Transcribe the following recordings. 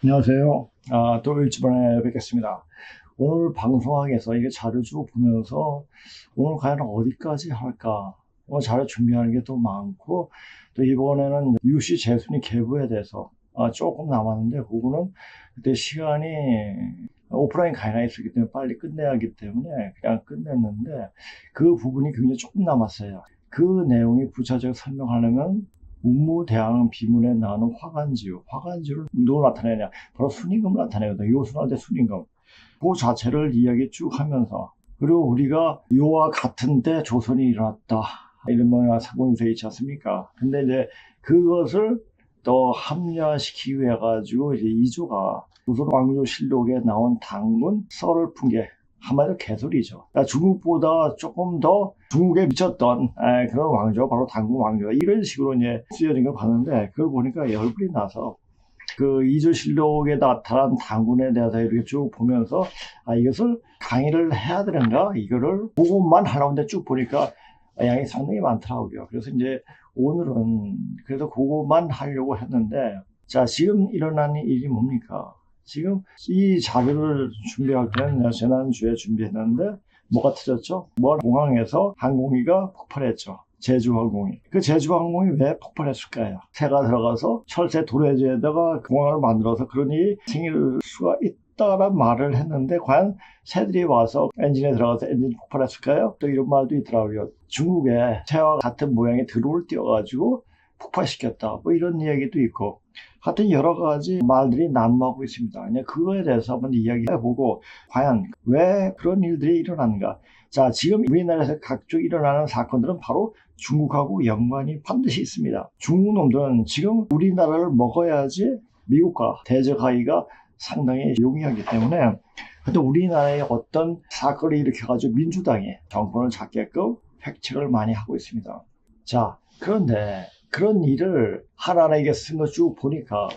안녕하세요. 또 일주일만에 뵙겠습니다. 오늘 방송하기 위해서 이게 자료 쭉 보면서 오늘 과연 어디까지 할까? 오늘 자료 준비하는 게 또 많고, 또 이번에는 UC 재순위 계부에 대해서 조금 남았는데, 그거는 그때 시간이 오프라인 강의가 있었기 때문에 빨리 끝내야 하기 때문에 그냥 끝냈는데, 그 부분이 굉장히 조금 남았어요. 그 내용이 구체적으로 설명하려면 문무대항 비문에 나오는 화관지를 누가 나타내냐? 바로 순임금을 나타내거든요. 요순할 때 순임금. 그 자체를 이야기 쭉 하면서, 그리고 우리가 요와 같은 때 조선이 일어났다. 이런 뭐 상공유세 있지 않습니까? 근데 이제 그것을 또 합리화시키기 위해 가지고 이제 이조가 조선 왕조실록에 나온 당군 썰을 푼 게 한마디로 개소리죠. 그러니까 중국보다 조금 더 중국에 미쳤던 그런 왕조, 바로 당군 왕조, 이런 식으로 이제 쓰여진 걸 봤는데, 그걸 보니까 열불이 나서 그 이조실록에 나타난 당군에 대해서 이렇게 쭉 보면서 이것을 강의를 해야 되는가, 이거를 보고만 하라는데 쭉 보니까 양이 상당히 많더라고요. 그래서 이제 오늘은 그래도 그거만 하려고 했는데, 자, 지금 일어난 일이 뭡니까? 지금 이 자료를 준비할 때는 지난주에 준비했는데 뭐가 터졌죠? 공항에서 항공기가 폭발했죠. 제주항공이. 그 제주항공이 왜 폭발했을까요? 새가 들어가서 철새 도래지에다가 공항을 만들어서 그런 일이 생길 수가 있다란 말을 했는데, 과연 새들이 와서 엔진에 들어가서 엔진이 폭발했을까요? 또 이런 말도 있더라고요. 중국에 새와 같은 모양의 드론을 띄워가지고 폭발시켰다, 뭐 이런 이야기도 있고, 하여튼 여러 가지 말들이 난무하고 있습니다. 그거에 대해서 한번 이야기해보고, 과연 왜 그런 일들이 일어나는가. 자, 지금 우리나라에서 각종 일어나는 사건들은 바로 중국하고 연관이 반드시 있습니다. 중국 놈들은 지금 우리나라를 먹어야지 미국과 대적하기가 상당히 용이하기 때문에, 하여튼 우리나라의 어떤 사건을 일으켜가지고 민주당이 정권을 잡게끔 획책을 많이 하고 있습니다. 자, 그런데 그런 일을 하나하나 쓴 거 쭉 보니까,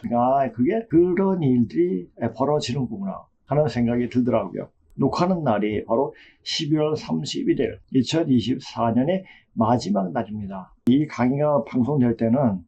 그게 그런 일들이 벌어지는구나 하는 생각이 들더라고요. 녹화하는 날이 바로 12월 31일 2024년의 마지막 날입니다. 이 강의가 방송될 때는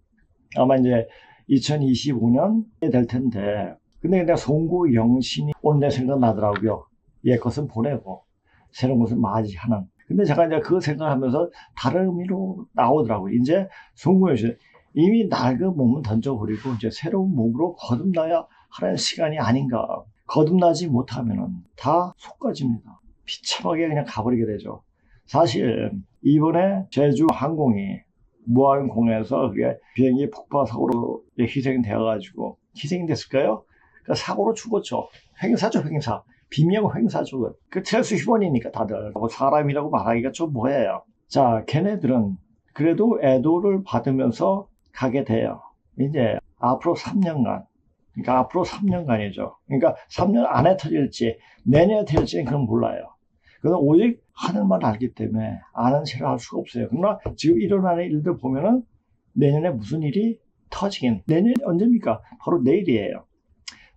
아마 이제 2025년이 될 텐데, 근데 내가 송구 영신이 오늘 내 생각나더라고요. 옛 것은 보내고 새로운 것을 맞이하는. 근데 제가 이제 그 생각을 하면서 다른 의미로 나오더라고요. 이제 송구 영신, 이미 낡은 몸은 던져버리고 이제 새로운 몸으로 거듭나야 하는 시간이 아닌가. 거듭나지 못하면은 다 속가집니다. 비참하게 그냥 가버리게 되죠. 사실 이번에 제주 항공이 무안공에서 그게 비행기 폭파 사고로 희생되어가지고, 희생됐을까요? 그러니까 사고로 죽었죠. 행사죠, 행사. 비명 행사죠. 그 트레스 휴먼이니까 다들 사람이라고 말하기가 좀 뭐예요. 자, 걔네들은 그래도 애도를 받으면서 가게 돼요. 이제 앞으로 3년간, 그러니까 앞으로 3년간이죠. 그러니까 3년 안에 터질지 내년에 터질지는 그건 몰라요. 그건 오직 하늘만 알기 때문에 아는 체를 할 수가 없어요. 그러나 지금 일어나는 일들 보면은 내년에 무슨 일이 터지긴, 내년이 언제입니까? 바로 내일이에요.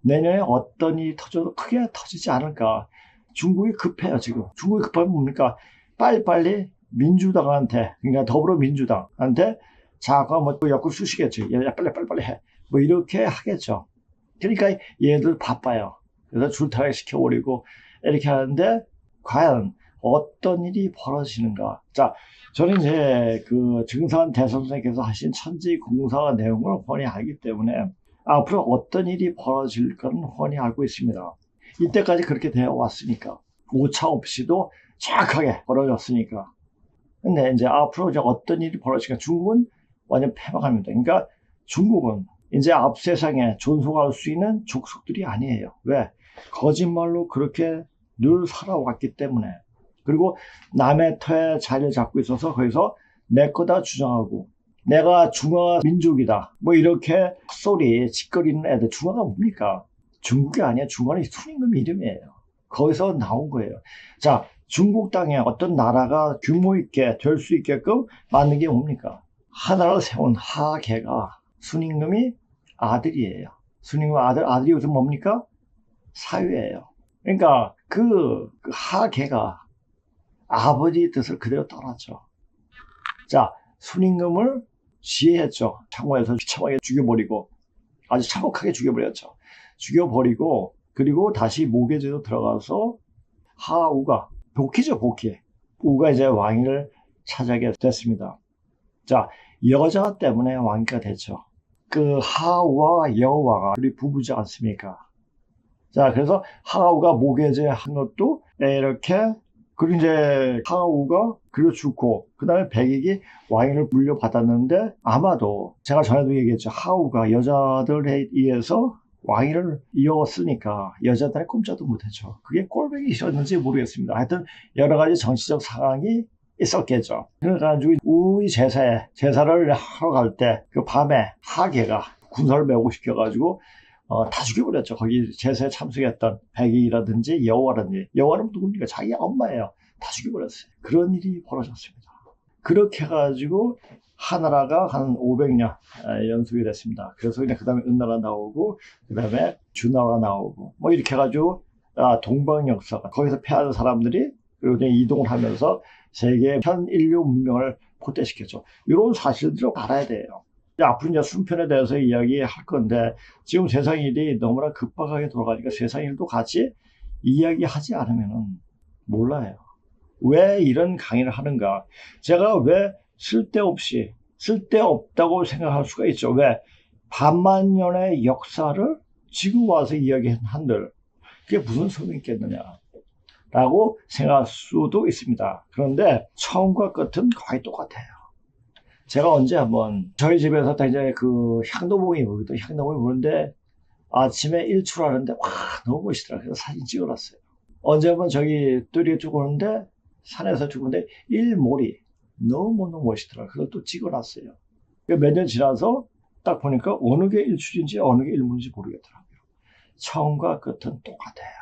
내년에 어떤 일이 터져도 크게 터지지 않을까. 중국이 급해요, 지금. 중국이 급하면 뭡니까? 빨리빨리 민주당한테, 그러니까 더불어민주당한테 자가 뭐 옆구리 쑤시겠죠. 야, 빨리 해. 뭐 이렇게 하겠죠. 그러니까 얘들 바빠요. 그래서 줄타기 시켜버리고 이렇게 하는데, 과연 어떤 일이 벌어지는가. 자, 저는 이제 그 증산 대선생께서 하신 천지공사 내용을 훤히 알기 때문에 앞으로 어떤 일이 벌어질 건 훤히 알고 있습니다. 이때까지 그렇게 되어 왔으니까, 오차 없이도 정확하게 벌어졌으니까. 근데 이제 앞으로 이제 어떤 일이 벌어질까. 중국은 완전 패망합니다. 그러니까 중국은 이제 앞 세상에 존속할 수 있는 족속들이 아니에요. 왜? 거짓말로 그렇게 늘 살아왔기 때문에. 그리고 남의 터에 자리를 잡고 있어서 거기서 내 거다 주장하고, 내가 중화 민족이다, 뭐 이렇게 헛소리 짓거리는 애들. 중화가 뭡니까? 중국이 아니야. 중화는 순임금 이름이에요. 거기서 나온 거예요. 자, 중국 땅에 어떤 나라가 규모 있게 될 수 있게끔 만든 게 뭡니까? 하나를 세운 하계가 순임금이 아들이에요. 순임금 아들이 요즘 뭡니까? 사유예요. 그러니까 그 하계가 아버지 뜻을 그대로 따랐죠. 자, 순임금을 지혜했죠. 창고에서 비참하게 죽여버리고 아주 참혹하게 죽여버렸죠. 죽여버리고 그리고 다시 모계제로 들어가서 하우가 복희죠, 복희. 우가 이제 왕위를 차지하게 됐습니다. 자, 여자 때문에 왕위가 됐죠. 그 하우와 여호와가 우리 부부지 않습니까? 자, 그래서 하우가 모계제 한 것도 이렇게, 그리고 이제 하우가 그리고 죽고 그 다음에 백익이 왕위를 물려받았는데, 아마도 제가 전에도 얘기했죠. 하우가 여자들에 의해서 왕위를 이어갔으니까 여자들의 꼼짝도 못했죠. 그게 꼴보기셨는지 모르겠습니다. 하여튼 여러 가지 정치적 상황이 있었겠죠. 그래가지고 우의 제사를 하러 갈 때 그 밤에 하계가 군사를 메우고 시켜가지고 다 죽여버렸죠. 거기 제사에 참석했던 백이라든지 여호와는 누굽니까? 자기 엄마예요. 다 죽여버렸어요. 그런 일이 벌어졌습니다. 그렇게 해가지고 하나라가 한 500년 연속이 됐습니다. 그래서 그냥 그 다음에 은나라 나오고 그 다음에 주나라가 나오고 뭐 이렇게 해가지고 동방 역사가 거기서 패하는 사람들이 그리고 이동을 하면서 세계 현인류 문명을 포대시켰죠. 이런 사실들을 알아야 돼요. 앞으로 이제 순편에 대해서 이야기할 건데, 지금 세상 일이 너무나 급박하게 돌아가니까 세상 일도 같이 이야기하지 않으면 몰라요. 왜 이런 강의를 하는가? 제가 왜 쓸데없다고 생각할 수가 있죠. 왜? 반만년의 역사를 지금 와서 이야기한들, 그게 무슨 소용이 있겠느냐? 라고 생각할 수도 있습니다. 그런데 처음과 끝은 거의 똑같아요. 제가 언제 한번 저희 집에서 이제 그 향도봉이 보기도 향도봉이 보는데 아침에 일출하는데 와 너무 멋있더라. 그래서 사진 찍어놨어요. 언제 한번 저기 뚜리에 쭉 오는데 산에서 쭉 오는데 일몰이 너무너무 멋있더라. 그래서 또 찍어놨어요. 몇 년 지나서 딱 보니까 어느 게 일출인지 어느 게 일몰인지 모르겠더라고요. 처음과 끝은 똑같아요.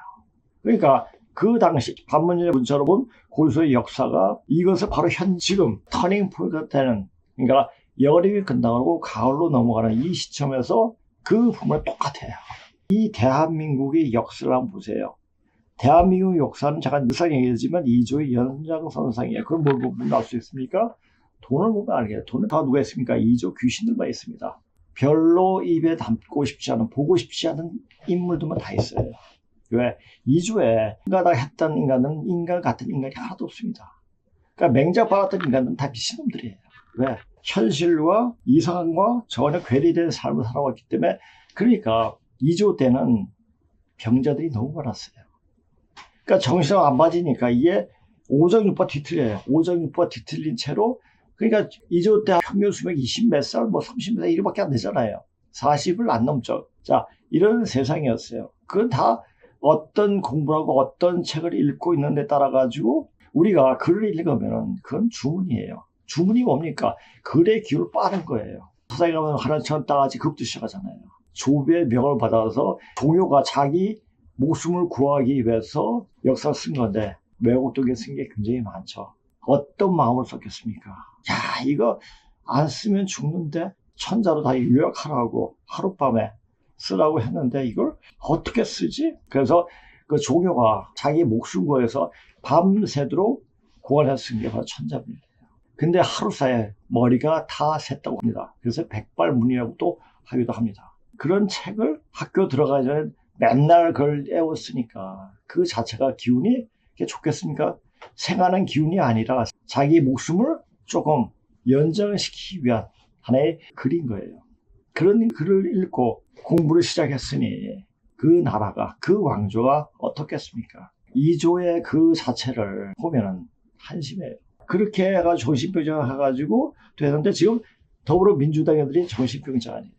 그러니까 그 당시 반문의 문자로 본 고유소의 역사가 이것을 바로 지금 터닝 포인트가 되는, 그러니까 여름이 끝나고 가을로 넘어가는 이 시점에서 그 부분은 똑같아요. 이 대한민국의 역사를 한번 보세요. 대한민국 역사는 제가 늘상 얘기했지만 이조의 연장선상이에요. 그럼 뭘 보면 알 수 있습니까? 돈을 보면 알겠어요. 돈은 다 누가 있습니까? 이조 귀신들만 있습니다. 별로 입에 담고 싶지 않은, 보고 싶지 않은 인물들만 다 있어요. 왜? 이조에 인가다 했던 인간은 인간 같은 인간이 하나도 없습니다. 그러니까 맹자받았던 인간은 다 미친놈들이에요. 왜? 현실과 이상과 전혀 괴리된 삶을 살아왔기 때문에. 그러니까 2조 때는 병자들이 너무 많았어요. 그러니까 정신이 안 맞으니까 이게 오정육부가 뒤틀려요. 오정육부가 뒤틀린 채로, 그러니까 2조 때 평균 수명 20 몇 살, 뭐 30 몇 살 이렇게밖에 안 되잖아요. 40을 안 넘죠. 자, 이런 세상이었어요. 그건 다 어떤 공부를 하고 어떤 책을 읽고 있는 데 따라 가지고 우리가 글을 읽으면 그건 주문이에요. 주문이 뭡니까? 글의 기호를 빠른 거예요. 서당에 가면 하나처럼 따가지 급도 시작하잖아요. 조비의 명을 받아서 종효가 자기 목숨을 구하기 위해서 역사를 쓴 건데 왜곡되게 쓴 게 굉장히 많죠. 어떤 마음을 썼겠습니까? 야, 이거 안 쓰면 죽는데 천자로 다 요약하라고 하룻밤에 쓰라고 했는데 이걸 어떻게 쓰지? 그래서 그 종효가 자기 목숨 구해서 밤새도록 고안해서 쓴 게 바로 천자문이에요. 근데 하루 사이에 머리가 다 샜다고 합니다. 그래서 백발문이라고 또 하기도 합니다. 그런 책을 학교 들어가기 전에 맨날 그걸 애웠으니까 그 자체가 기운이 좋겠습니까? 생하는 기운이 아니라 자기 목숨을 조금 연장시키기 위한 하나의 글인 거예요. 그런 글을 읽고 공부를 시작했으니 그 나라가, 그 왕조가 어떻겠습니까? 이조의 그 자체를 보면은 한심해요. 그렇게 해가지고 정신병자 해가지고 되는데 지금 더불어민주당 애들이 정신병자 아니에요.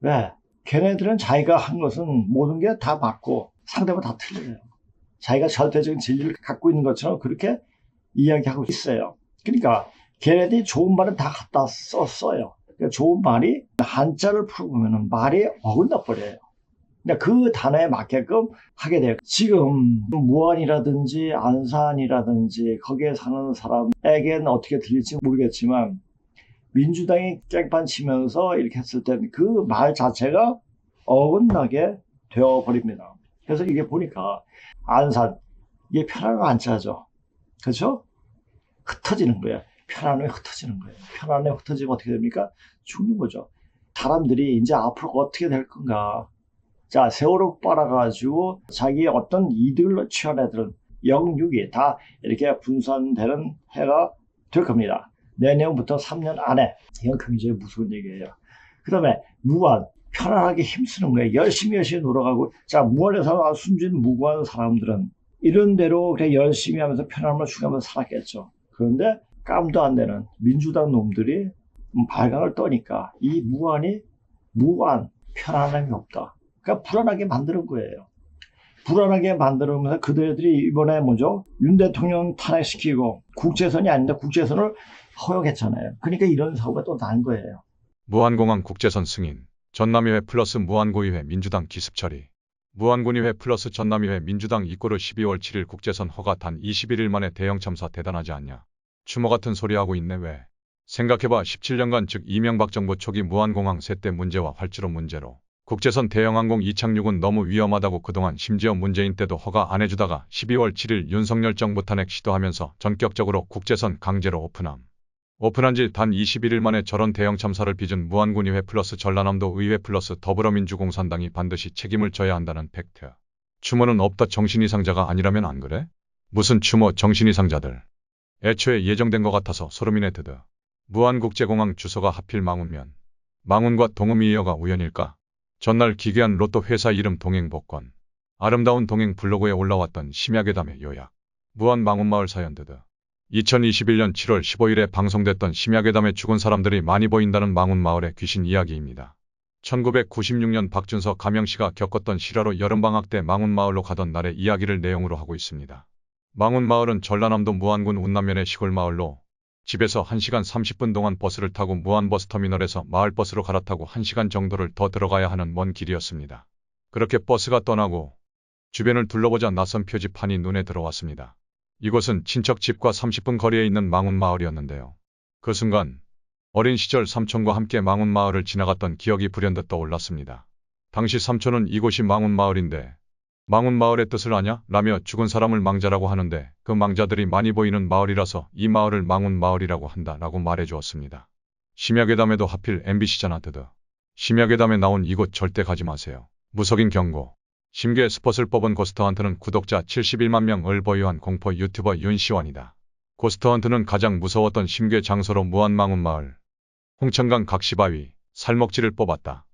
왜? 걔네들은 자기가 한 것은 모든 게 다 맞고 상대방 다 틀려요. 자기가 절대적인 진리를 갖고 있는 것처럼 그렇게 이야기하고 있어요. 그러니까 걔네들이 좋은 말은 다 갖다 썼어요. 그러니까 좋은 말이 한자를 풀어보면 말이 어긋나 버려요. 그러니까 그 단어에 맞게끔 하게 돼요. 지금 무안이라든지 안산이라든지 거기에 사는 사람에게는 어떻게 들릴지 모르겠지만 민주당이 깽판 치면서 이렇게 했을 땐 그 말 자체가 어긋나게 되어버립니다. 그래서 이게 보니까 안산, 이게 편안한 안자죠. 그렇죠? 흩어지는 거예요. 편안하게 흩어지는 거예요. 편안하게 흩어지면 어떻게 됩니까? 죽는 거죠. 사람들이 이제 앞으로 어떻게 될 건가. 자, 세월호 빨아가지고 자기의 어떤 이득을 취한 애들은 영육이 다 이렇게 분산되는 해가 될 겁니다. 내년부터 3년 안에. 이건 굉장히 무서운 얘기예요. 그 다음에 무한, 편안하게 힘쓰는 거예요. 열심히 놀아가고. 자, 무한에서 숨진 무고한 사람들은 이런 대로 그냥 열심히 하면서 편안함을 추구하면서 살았겠죠. 그런데 깜도 안 되는 민주당 놈들이 발각을 떠니까 이 무한, 편안함이 없다. 그러니까 불안하게 만드는 거예요. 불안하게 만들면서 그들이 이번에 윤 대통령 탄핵시키고 국제선이 아닌데 국제선을 허용했잖아요. 그러니까 이런 사고가 또 난 거예요. 무한공항 국제선 승인, 전남의회 플러스 무안고의회 민주당 기습 처리. 무안군의회 플러스 전남의회 민주당 이꼬르 12월 7일 국제선 허가 단 21일 만에 대형 참사 대단하지 않냐. 추모 같은 소리 하고 있네 왜. 생각해봐 17년간 즉 이명박 정부 초기 무안공항 세대 문제와 활주로 문제로 국제선 대형항공 이착륙은 너무 위험하다고 그동안 심지어 문재인 때도 허가 안 해주다가 12월 7일 윤석열 정부 탄핵 시도하면서 전격적으로 국제선 강제로 오픈한 지 단 21일 만에 저런 대형 참사를 빚은 무안군의회 플러스 전라남도 의회 플러스 더불어민주공산당이 반드시 책임을 져야 한다는 팩트. 추모는 없다 정신이상자가 아니라면 안 그래? 무슨 추모 정신이상자들. 애초에 예정된 것 같아서 소름이네 드드. 무안국제공항 주소가 하필 망운면 망운과 동음이어가 우연일까? 전날 기괴한 로또 회사 이름 동행복권. 아름다운 동행 블로그에 올라왔던 심야괴담의 요약. 무안 망운마을 사연 드드. 2021년 7월 15일에 방송됐던 심야괴담에 죽은 사람들이 많이 보인다는 망운마을의 귀신 이야기입니다. 1996년 박준서 가명씨가 겪었던 실화로 여름방학 때 망운마을로 가던 날의 이야기를 내용으로 하고 있습니다. 망운마을은 전라남도 무안군 운남면의 시골마을로 집에서 1시간 30분 동안 버스를 타고 무안버스터미널에서 마을버스로 갈아타고 1시간 정도를 더 들어가야 하는 먼 길이었습니다. 그렇게 버스가 떠나고 주변을 둘러보자 낯선 표지판이 눈에 들어왔습니다. 이곳은 친척 집과 30분 거리에 있는 망운마을이었는데요. 그 순간 어린 시절 삼촌과 함께 망운마을을 지나갔던 기억이 불현듯 떠올랐습니다. 당시 삼촌은 이곳이 망운마을인데 망운마을의 뜻을 아냐? 라며 죽은 사람을 망자라고 하는데 그 망자들이 많이 보이는 마을이라서 이 마을을 망운마을이라고 한다 라고 말해주었습니다. 심야괴담에도 하필 MBC잖아 드드. 심야괴담에 나온 이곳 절대 가지 마세요. 무속인 경고. 심괴 스폿을 뽑은 고스트헌트는 구독자 71만 명을 보유한 공포 유튜버 윤시원이다. 고스트헌트는 가장 무서웠던 심괴 장소로 무안망운마을, 홍천강 각시바위, 살목지를 뽑았다.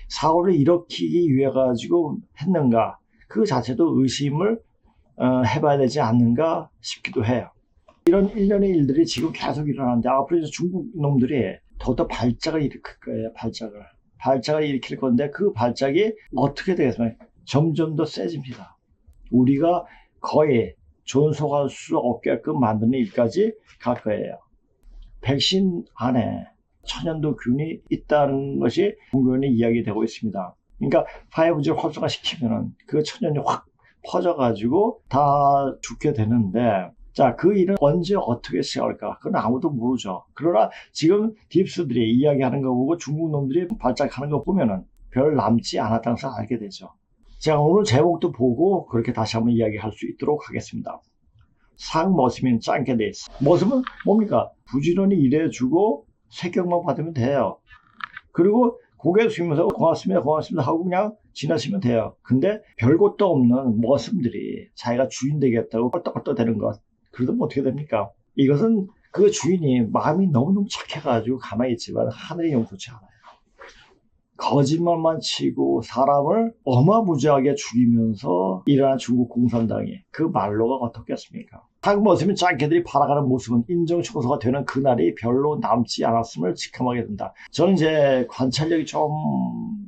사고를 일으키기 위해 가지고 했는가? 그 자체도 의심을 해봐야 되지 않는가 싶기도 해요. 이런 일련의 일들이 지금 계속 일어나는데 앞으로 이제 중국 놈들이 더더 발작을 일으킬 거예요. 발작을 일으킬 건데 그 발작이 어떻게 되겠습니까? 점점 더 세집니다. 우리가 거의 존속할 수 없게끔 만드는 일까지 갈 거예요. 백신 안에 천연도균이 있다는 것이 공교연히 이야기되고 있습니다. 그러니까 5G를 활성화시키면은 그 천연이 확 퍼져가지고 다 죽게 되는데, 자, 그 일은 언제 어떻게 시작할까? 그건 아무도 모르죠. 그러나 지금 딥스들이 이야기하는 거 보고 중국 놈들이 발작하는 거 보면은 별 남지 않았다는 것을 알게 되죠. 자, 오늘 제목도 보고 그렇게 다시 한번 이야기할 수 있도록 하겠습니다. 상머슴인 짱깨데이스. 머슴은 뭡니까? 부지런히 일해주고 세격만 받으면 돼요. 그리고 고개 숙이면서 고맙습니다 하고 그냥 지나시면 돼요. 근데 별것도 없는 머슴들이 자기가 주인 되겠다고 껄떡껄떡 되는 것. 그러면 어떻게 됩니까? 이것은 그 주인이 마음이 너무너무 착해가지고 가만히 있지만 하늘이 용서치 않아요. 거짓말만 치고 사람을 어마무지하게 죽이면서 일어난 중국 공산당이 그 말로가 어떻겠습니까? 상머슴인 짱깨들이 팔아가는 모습은 인정청소가 되는 그날이 별로 남지 않았음을 직감하게 된다. 저는 이제 관찰력이 좀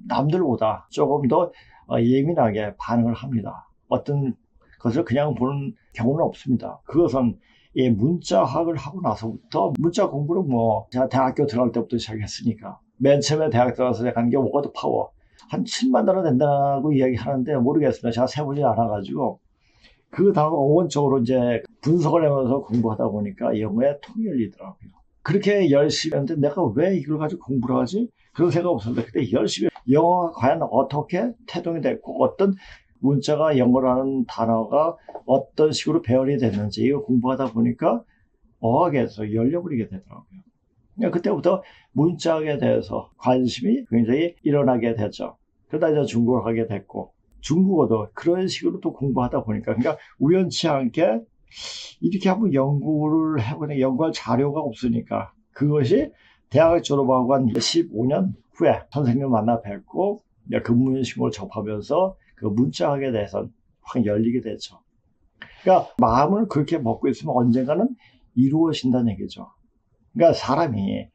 남들보다 조금 더 예민하게 반응을 합니다. 어떤 것을 그냥 보는 경우는 없습니다. 그것은 문자학을 하고 나서부터 문자 공부를 제가 대학교 들어갈 때부터 시작했으니까 맨 처음에 대학 들어가서 시작한 게 워드 파워. 한 7만 단어 된다고 이야기하는데 모르겠습니다. 제가 세보지 않아가지고. 그 단어가 원적으로 이제 분석을 하면서 공부하다 보니까 영어에 통이 열리더라고요. 그렇게 열심히 했는데 내가 왜 이걸 가지고 공부를 하지? 그런 생각 없었는데 그때 열심히 영어가 과연 어떻게 태동이 됐고 어떤 문자가 영어라는 단어가 어떤 식으로 배열이 됐는지 이걸 공부하다 보니까 어학에서 열려버리게 되더라고요. 그러니까 그때부터 문자학에 대해서 관심이 굉장히 일어나게 됐죠. 그러다 이제 중국을 하게 됐고, 중국어도 그런 식으로 또 공부하다 보니까, 그러니까 우연치 않게 이렇게 한번 연구를 해보니 연구할 자료가 없으니까, 그것이 대학 졸업하고 한 15년 후에 선생님을 만나 뵙고 근무신고를 접하면서 그 문자학에 대해서 확 열리게 됐죠. 그러니까 마음을 그렇게 먹고 있으면 언젠가는 이루어진다는 얘기죠. 그러니까 사람이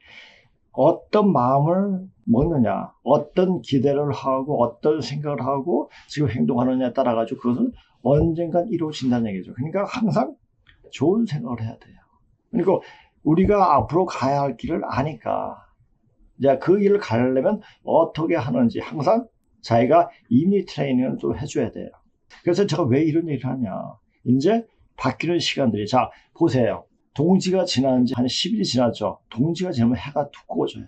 어떤 마음을 먹느냐, 어떤 기대를 하고 어떤 생각을 하고 지금 행동하느냐에 따라 가지고 그것은 언젠간 이루어진다는 얘기죠. 그러니까 항상 좋은 생각을 해야 돼요. 그리고 우리가 앞으로 가야 할 길을 아니까 이제 그 길을 가려면 어떻게 하는지 항상 자기가 임리 트레이닝을 또 해줘야 돼요. 그래서 제가 왜 이런 얘기를 하냐. 이제 바뀌는 시간들이, 자, 보세요. 동지가 지난 지 한 10일이 지났죠. 동지가 지나면 해가 두꺼워져요.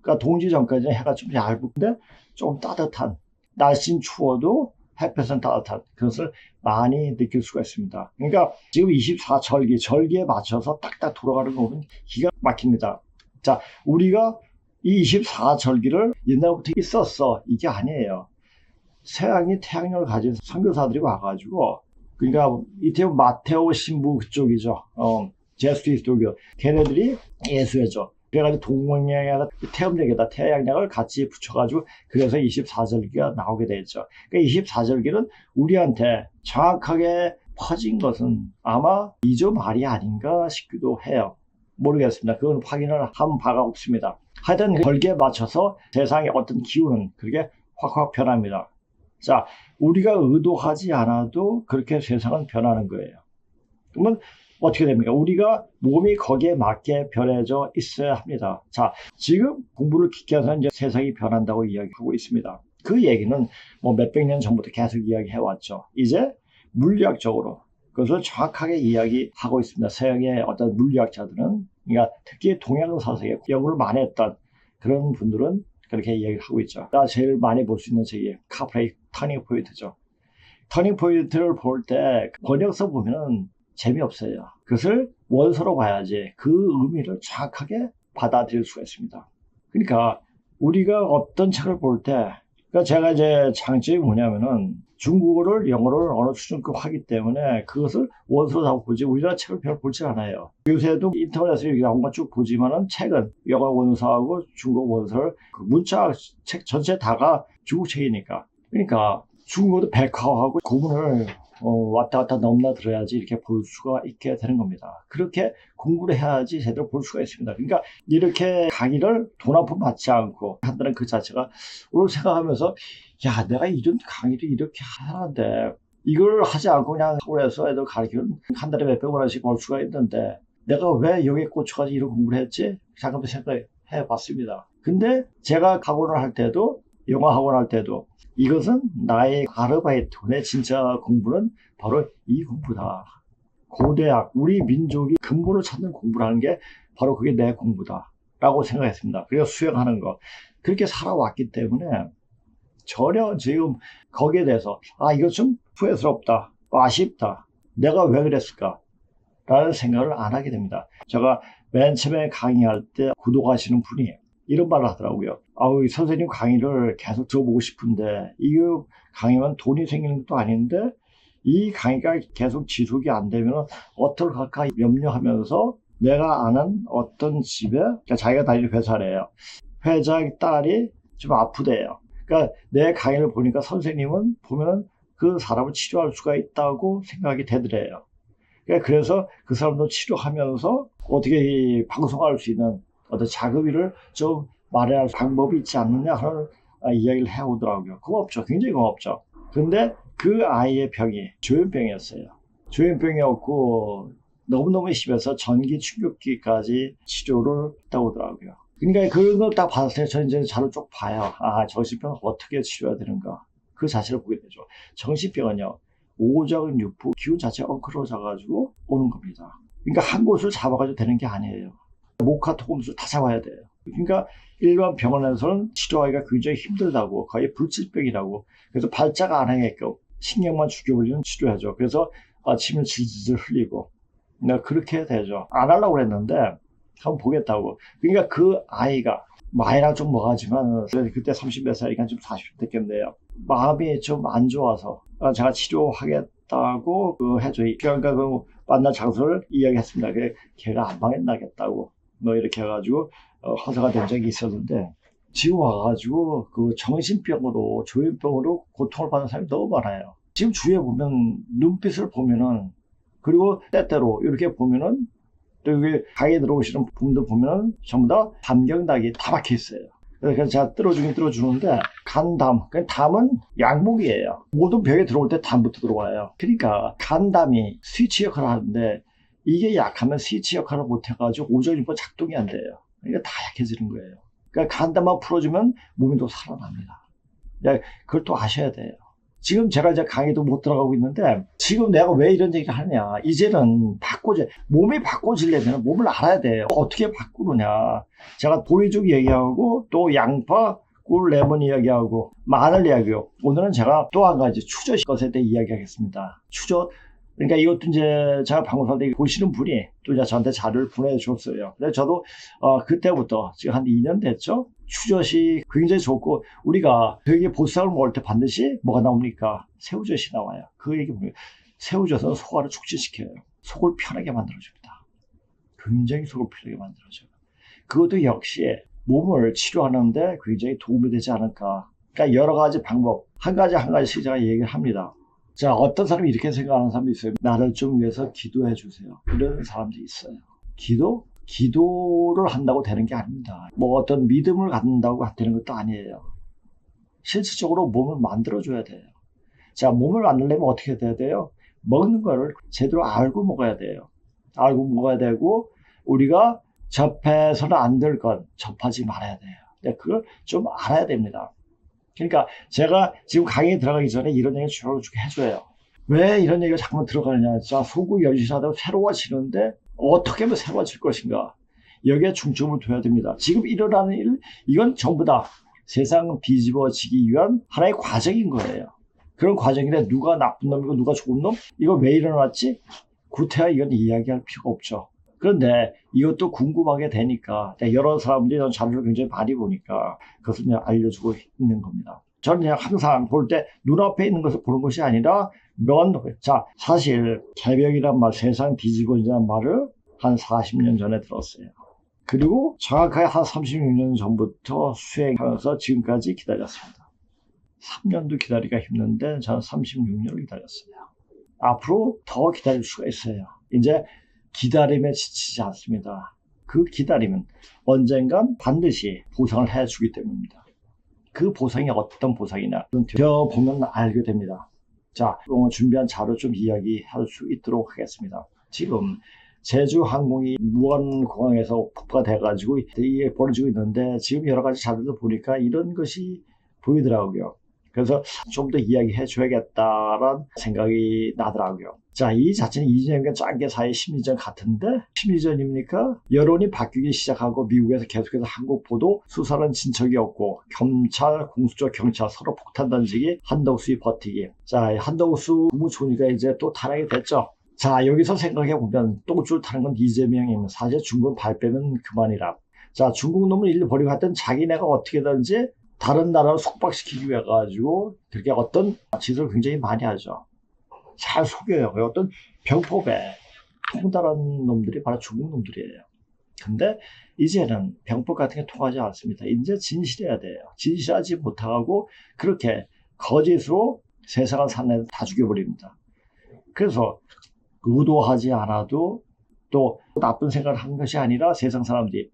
그러니까 동지 전까지는 해가 좀 얇은데 좀 따뜻한, 날씨는 추워도 햇볕은 따뜻한 그것을 많이 느낄 수가 있습니다. 그러니까 지금 24절기, 절기에 맞춰서 딱딱 돌아가는 거 보면 기가 막힙니다. 자, 우리가 이 24절기를 옛날부터 있었어. 이게 아니에요. 서양이 태양력을 가진 선교사들이 와가지고, 그러니까 이태원 마테오 신부 그쪽이죠. 제수리스도교. 걔네들이 예수회죠. 그래가지고 동양에다 태음력에다 태양력을 같이 붙여가지고 그래서 24절기가 나오게 되죠. 그러니까 24절기는 우리한테 정확하게 퍼진 것은 아마 2조 말이 아닌가 싶기도 해요. 모르겠습니다. 그건 확인을 한 바가 없습니다. 하여튼 그 절기에 맞춰서 세상의 어떤 기운은 그렇게 확확 변합니다. 자, 우리가 의도하지 않아도 그렇게 세상은 변하는 거예요. 그러면 어떻게 됩니까? 우리가 몸이 거기에 맞게 변해져 있어야 합니다. 자, 지금 공부를 깊게 해서 이제 세상이 변한다고 이야기하고 있습니다. 그 얘기는 뭐 몇백 년 전부터 계속 이야기해왔죠. 이제 물리학적으로 그것을 정확하게 이야기하고 있습니다. 서양의 어떤 물리학자들은, 그러니까 특히 동양 사상에 연구를 많이 했던 그런 분들은 그렇게 이야기를 하고 있죠. 제일 많이 볼 수 있는 책이 카프레이 터닝 포인트죠. 터닝 포인트를 볼 때 번역서 보면은 재미없어요. 그것을 원서로 봐야지 그 의미를 정확하게 받아들일 수가 있습니다. 그러니까 우리가 어떤 책을 볼 때, 그러니까 제가 이제 장점이 뭐냐면은 중국어를 영어를 어느 수준급 하기 때문에 그것을 원서로 다 보지 우리나라 책을 별로 보지 않아요. 요새도 인터넷에 이렇게 나온 거 쭉 보지만은 책은 영어 원서하고 중국 원서를 그 문자 책 전체 다가 중국 책이니까. 그러니까 중국어도 백화하고 구문을 왔다 갔다 넘나들어야지 이렇게 볼 수가 있게 되는 겁니다. 그렇게 공부를 해야지 제대로 볼 수가 있습니다. 그러니까 이렇게 강의를 돈 한 푼 받지 않고 한다는 그 자체가 오늘 생각하면서, 야, 내가 이런 강의를 이렇게 하는데 이걸 하지 않고 그냥 서울에서 애들 가르치면 한 달에 몇백만 원씩 벌 수가 있는데 내가 왜 여기에 꽂혀가지고 이런 공부를 했지? 잠깐만 생각해 봤습니다. 근데 제가 학원을 할 때도, 영어 학원 할 때도 이것은 나의 아르바이트, 내 진짜 공부는 바로 이 공부다. 고대학, 우리 민족이 근본을 찾는 공부라는 게 바로 그게 내 공부다 라고 생각했습니다. 그래서 수행하는 거, 그렇게 살아왔기 때문에 전혀 지금 거기에 대해서 이거 좀 후회스럽다, 아쉽다, 내가 왜 그랬을까 라는 생각을 안 하게 됩니다. 제가 맨 처음에 강의할 때 구독하시는 분이 이런 말을 하더라고요. 선생님 강의를 계속 들어보고 싶은데 이 강의만 돈이 생기는 것도 아닌데 이 강의가 계속 지속이 안 되면 어떡할까 염려하면서 내가 아는 어떤 집에, 그러니까 자기가 다니는 회사래요. 회장 딸이 좀 아프대요. 그러니까 내 강의를 보니까 선생님은 보면은 그 사람을 치료할 수가 있다고 생각이 되더래요. 그래서 그 사람도 치료하면서 어떻게 방송할 수 있는 어떤 자금을 좀 마련할 방법이 있지 않느냐 하는 이야기를 해오더라고요. 고맙죠. 굉장히 고맙죠. 근데 그 아이의 병이 조현병이었어요. 조현병이었고 너무너무 심해서 전기 충격기까지 치료를 했다고 하더라고요. 그러니까 그런 걸 딱 봤을 때 저는 이제 자료 쭉 봐요. 정신병은 어떻게 치료해야 되는가. 그 자체를 보게 되죠. 정신병은요, 오장육부 기운 자체가 엉클어져가지고 오는 겁니다. 그러니까 한 곳을 잡아가지고 되는 게 아니에요. 목화 토금술 다 잡아야 돼요. 그러니까 일반 병원에서는 치료하기가 굉장히 힘들다고, 거의 불치병이라고. 그래서 발작 안 하게끔 신경만 죽여버리는 치료하죠. 그래서 침을 질질 흘리고 그렇게 되죠. 안 하려고 그랬는데 한번 보겠다고. 그러니까 그 아이가 나이랑 좀 먹었지만 그때 30몇 살이니까 좀 40대 됐겠네요. 마음이 좀 안 좋아서 제가 치료하겠다고 해줘요. 그러니까 그 만날 장소를 이야기했습니다. 걔가 안 망했나겠다고 뭐 이렇게 해가지고 허사가 된 적이 있었는데 지금 와가지고 그 정신병으로 조현병으로 고통을 받는 사람이 너무 많아요. 지금 주위에 보면 눈빛을 보면은 그리고 때때로 이렇게 보면은 또 여기 강에 들어오시는 분들 보면은 전부 다 담경닭이 다 박혀 있어요. 그래서 제가 뚫어주는데 간담, 담은 약목이에요. 모든 병에 들어올 때 담부터 들어와요. 그러니까 간담이 스위치 역할을 하는데 이게 약하면 스위치 역할을 못해가지고 오존이고 작동이 안 돼요. 그러니까 다 약해지는 거예요. 그러니까 간담만 풀어주면 몸이 또 살아납니다. 그걸 또 아셔야 돼요. 지금 제가 이제 강의도 못 들어가고 있는데 지금 내가 왜 이런 얘기를 하냐. 이제는 몸이 바꿔지려면 몸을 알아야 돼요. 어떻게 바꾸느냐. 제가 보리죽 얘기하고 또 양파, 꿀, 레몬 이야기하고 마늘 이야기하고 오늘은 제가 또 한 가지 추젓 것에 대해 이야기하겠습니다. 추젓. 그러니까 이것도 이제 제가 방송할 때 보시는 분이 또 이제 저한테 자료를 보내줬어요. 그래서 저도 그때부터 지금 한 2년 됐죠. 추젓이 굉장히 좋고 우리가 되게 보쌈을 먹을 때 반드시 뭐가 나옵니까? 새우젓이 나와요. 그 얘기 보면 새우젓은 소화를 촉진시켜요. 속을 편하게 만들어줍니다. 굉장히 속을 편하게 만들어줘요. 그것도 역시 몸을 치료하는데 굉장히 도움이 되지 않을까. 그러니까 여러 가지 방법 한 가지씩 제가 얘기를 합니다. 자, 어떤 사람이 이렇게 생각하는 사람도 있어요. 나를 좀 위해서 기도해 주세요. 이런 사람도 있어요. 기도를 한다고 되는 게 아닙니다. 뭐 어떤 믿음을 갖는다고 되는 것도 아니에요. 실질적으로 몸을 만들어줘야 돼요. 자, 몸을 만들려면 어떻게 돼야 돼요? 먹는 거를 제대로 알고 먹어야 돼요. 알고 먹어야 되고 우리가 접해서는 안 될 건 접하지 말아야 돼요. 그걸 좀 알아야 됩니다. 그러니까 제가 지금 강의에 들어가기 전에 이런 얘기 쭉 해줘요. 왜 이런 얘기가 자꾸만 들어가느냐. 자, 속이 연신하다가 새로워지는데 어떻게 하면 새로워질 것인가. 여기에 중점을 둬야 됩니다. 지금 일어나는 일, 이건 전부 다 세상 뒤집어지기 위한 하나의 과정인 거예요. 그런 과정인데 누가 나쁜 놈이고 누가 좋은 놈? 이거 왜 일어났지? 구태여 이건 이야기할 필요가 없죠. 그런데 이것도 궁금하게 되니까 여러 사람들이 자료를 굉장히 많이 보니까 그것을 그냥 알려주고 있는 겁니다. 저는 그냥 항상 볼 때 눈앞에 있는 것을 보는 것이 아니라 자, 사실 개벽이란 말, 세상 뒤집어지는 말을 한 40년 전에 들었어요. 그리고 정확하게 한 36년 전부터 수행하면서 지금까지 기다렸습니다. 3년도 기다리기가 힘든데 저는 36년을 기다렸어요. 앞으로 더 기다릴 수가 있어요. 이제 기다림에 지치지 않습니다. 그 기다림은 언젠간 반드시 보상을 해주기 때문입니다. 그 보상이 어떤 보상이냐 보면 알게 됩니다. 자, 오늘 준비한 자료 좀 이야기할 수 있도록 하겠습니다. 지금 제주항공이 무안공항에서 폭파가 돼가지고 이게 벌어지고 있는데 지금 여러 가지 자료들 보니까 이런 것이 보이더라고요. 그래서 좀 더 이야기해 줘야겠다라는 생각이 나더라고요. 자, 이 자체는 이재명과 짱게 사이의 심리전 같은데 심리전입니까? 여론이 바뀌기 시작하고 미국에서 계속해서 한국 보도 수사는 진척이 없고 검찰, 공수처, 경찰 서로 폭탄 던지기, 한덕수의 버티기. 자, 한덕수 국무총리가 이제 또 탄핵이 됐죠. 자, 여기서 생각해보면 똥줄 타는 건 이재명입니다. 사실 중국은 발 빼면 그만이라. 자, 중국 놈을 일로 버리고 하여튼 자기네가 어떻게든지 다른 나라를 속박시키기 위해 가지고 그렇게 어떤 짓을 굉장히 많이 하죠. 잘 속여요. 어떤 병법에 통달한 놈들이 바로 중국 놈들이에요. 근데 이제는 병법 같은 게 통하지 않습니다. 이제 진실해야 돼요. 진실하지 못하고 그렇게 거짓으로 세상을 사는 다 죽여버립니다. 그래서 의도하지 않아도 또 나쁜 생각을 한 것이 아니라 세상 사람들이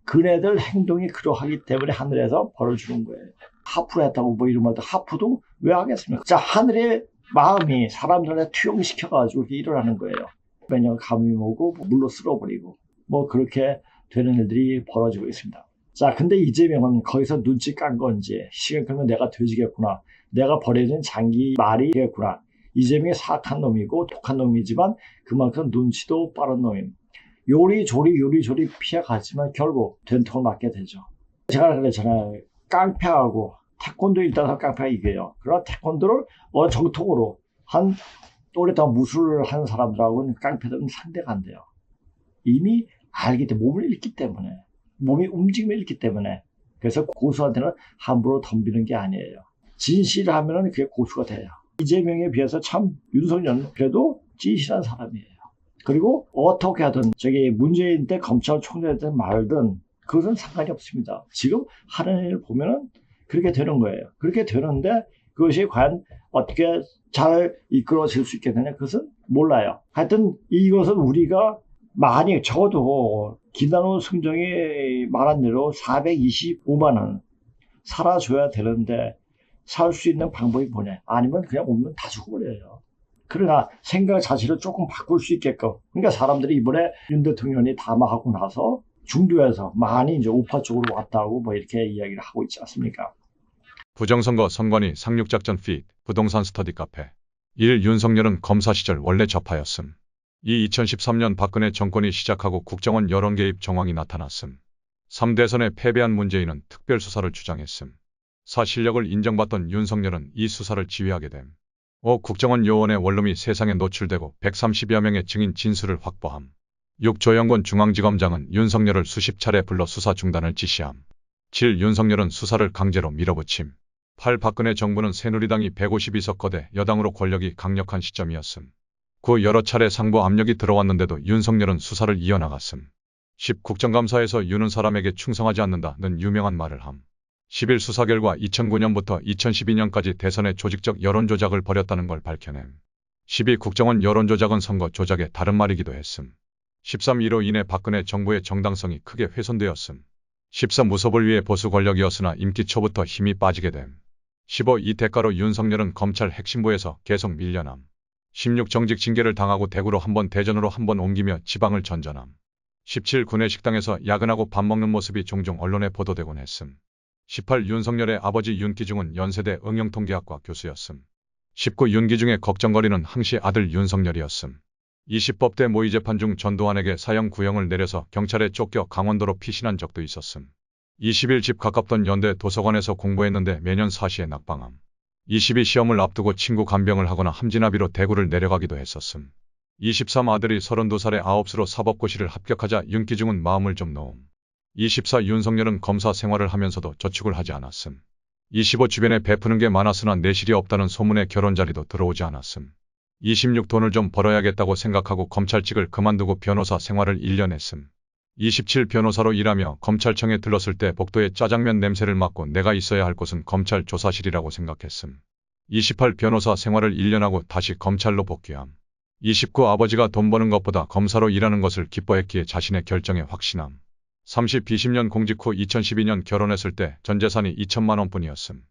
그네들 행동이 그러하기 때문에 하늘에서 벌을 주는 거예요. 하프를 했다고 뭐 이러면 하프도 왜 하겠습니까? 자, 하늘의 마음이 사람들한테 투영시켜가지고 이렇게 일어나는 거예요. 왜냐면 감이 오고 물로 쓸어버리고 뭐 그렇게 되는 일들이 벌어지고 있습니다. 자, 근데 이재명은 거기서 눈치 깐 건지 시간 끌면 내가 돼지겠구나. 내가 버려진 장기 말이 되겠구나. 이재명이 사악한 놈이고 독한 놈이지만 그만큼 눈치도 빠른 놈입니다. 요리조리 피해가지만 결국 된통을 맞게 되죠. 제가 그랬잖아요. 깡패하고 태권도 일단은 깡패가 이겨요. 그러나 태권도를 정통으로 오랫동안 무술을 하는 사람들하고는 깡패들은 상대가 안 돼요. 이미 알기 때문에, 몸을 읽기 때문에, 몸이 움직임을 읽기 때문에. 그래서 고수한테는 함부로 덤비는 게 아니에요. 진실하면 그게 고수가 돼요. 이재명에 비해서 참 윤석열은 그래도 진실한 사람이에요. 그리고 어떻게 하든 저기 문재인 때 검찰총장이든 말든 그것은 상관이 없습니다. 지금 하는 일을 보면은 그렇게 되는 거예요. 그렇게 되는데 그것이 과연 어떻게 잘 이끌어질 수 있겠느냐, 그것은 몰라요. 하여튼 이것은 우리가 많이, 적어도 김단호 승정이 말한 대로 425만 원 살아줘야 되는데 살 수 있는 방법이 뭐냐? 아니면 그냥 오면 다 죽어버려요. 그러나 생각 자체를 조금 바꿀 수 있게끔. 그러니까 사람들이 이번에 윤 대통령이 담화하고 나서 중도에서 많이 이제 우파 쪽으로 왔다고 뭐 이렇게 이야기를 하고 있지 않습니까? 부정선거 선관위 상륙작전 피드 부동산 스터디 카페 1. 윤석열은 검사 시절 원래 좌파였음. 2. 2013년 박근혜 정권이 시작하고 국정원 여론 개입 정황이 나타났음. 3. 대선에 패배한 문재인은 특별수사를 주장했음. 4. 실력을 인정받던 윤석열은 이 수사를 지휘하게 됨. 5. 국정원 요원의 원룸이 세상에 노출되고 130여 명의 증인 진술을 확보함. 6. 조영권 중앙지검장은 윤석열을 수십 차례 불러 수사 중단을 지시함. 7. 윤석열은 수사를 강제로 밀어붙임. 8. 박근혜 정부는 새누리당이 152석 거대 여당으로 권력이 강력한 시점이었음. 9. 여러 차례 상부 압력이 들어왔는데도 윤석열은 수사를 이어나갔음. 10. 국정감사에서 윤은 사람에게 충성하지 않는다는 유명한 말을 함. 11. 수사 결과 2009년부터 2012년까지 대선의 조직적 여론조작을 벌였다는 걸 밝혀냄. 12. 국정원 여론조작은 선거 조작의 다른 말이기도 했음. 13. 이로 인해 박근혜 정부의 정당성이 크게 훼손되었음. 14. 무속을 위해 보수 권력이었으나 임기 초부터 힘이 빠지게 됨. 15. 이 대가로 윤석열은 검찰 핵심부에서 계속 밀려남. 16. 정직 징계를 당하고 대구로 한 번, 대전으로 한 번 옮기며 지방을 전전함. 17. 구내 식당에서 야근하고 밥 먹는 모습이 종종 언론에 보도되곤 했음. 18. 윤석열의 아버지 윤기중은 연세대 응용통계학과 교수였음. 19. 윤기중의 걱정거리는 항시 아들 윤석열이었음. 20. 법대 모의 재판 중 전두환에게 사형 구형을 내려서 경찰에 쫓겨 강원도로 피신한 적도 있었음. 21. 집 가깝던 연대 도서관에서 공부했는데 매년 사시에 낙방함. 22. 시험을 앞두고 친구 간병을 하거나 함진아비로 대구를 내려가기도 했었음. 23. 아들이 32살에 아홉수로 사법고시를 합격하자 윤기중은 마음을 좀 놓음. 24. 윤석열은 검사 생활을 하면서도 저축을 하지 않았음. 25. 주변에 베푸는 게 많았으나 내실이 없다는 소문에 결혼 자리도 들어오지 않았음. 26. 돈을 좀 벌어야겠다고 생각하고 검찰직을 그만두고 변호사 생활을 1년 했음. 27. 변호사로 일하며 검찰청에 들렀을 때 복도에 짜장면 냄새를 맡고 내가 있어야 할 곳은 검찰 조사실이라고 생각했음. 28. 변호사 생활을 1년 하고 다시 검찰로 복귀함. 29. 아버지가 돈 버는 것보다 검사로 일하는 것을 기뻐했기에 자신의 결정에 확신함. 30. 비십년 공직 후 2012년 결혼했을 때 전 재산이 2천만 원뿐이었음.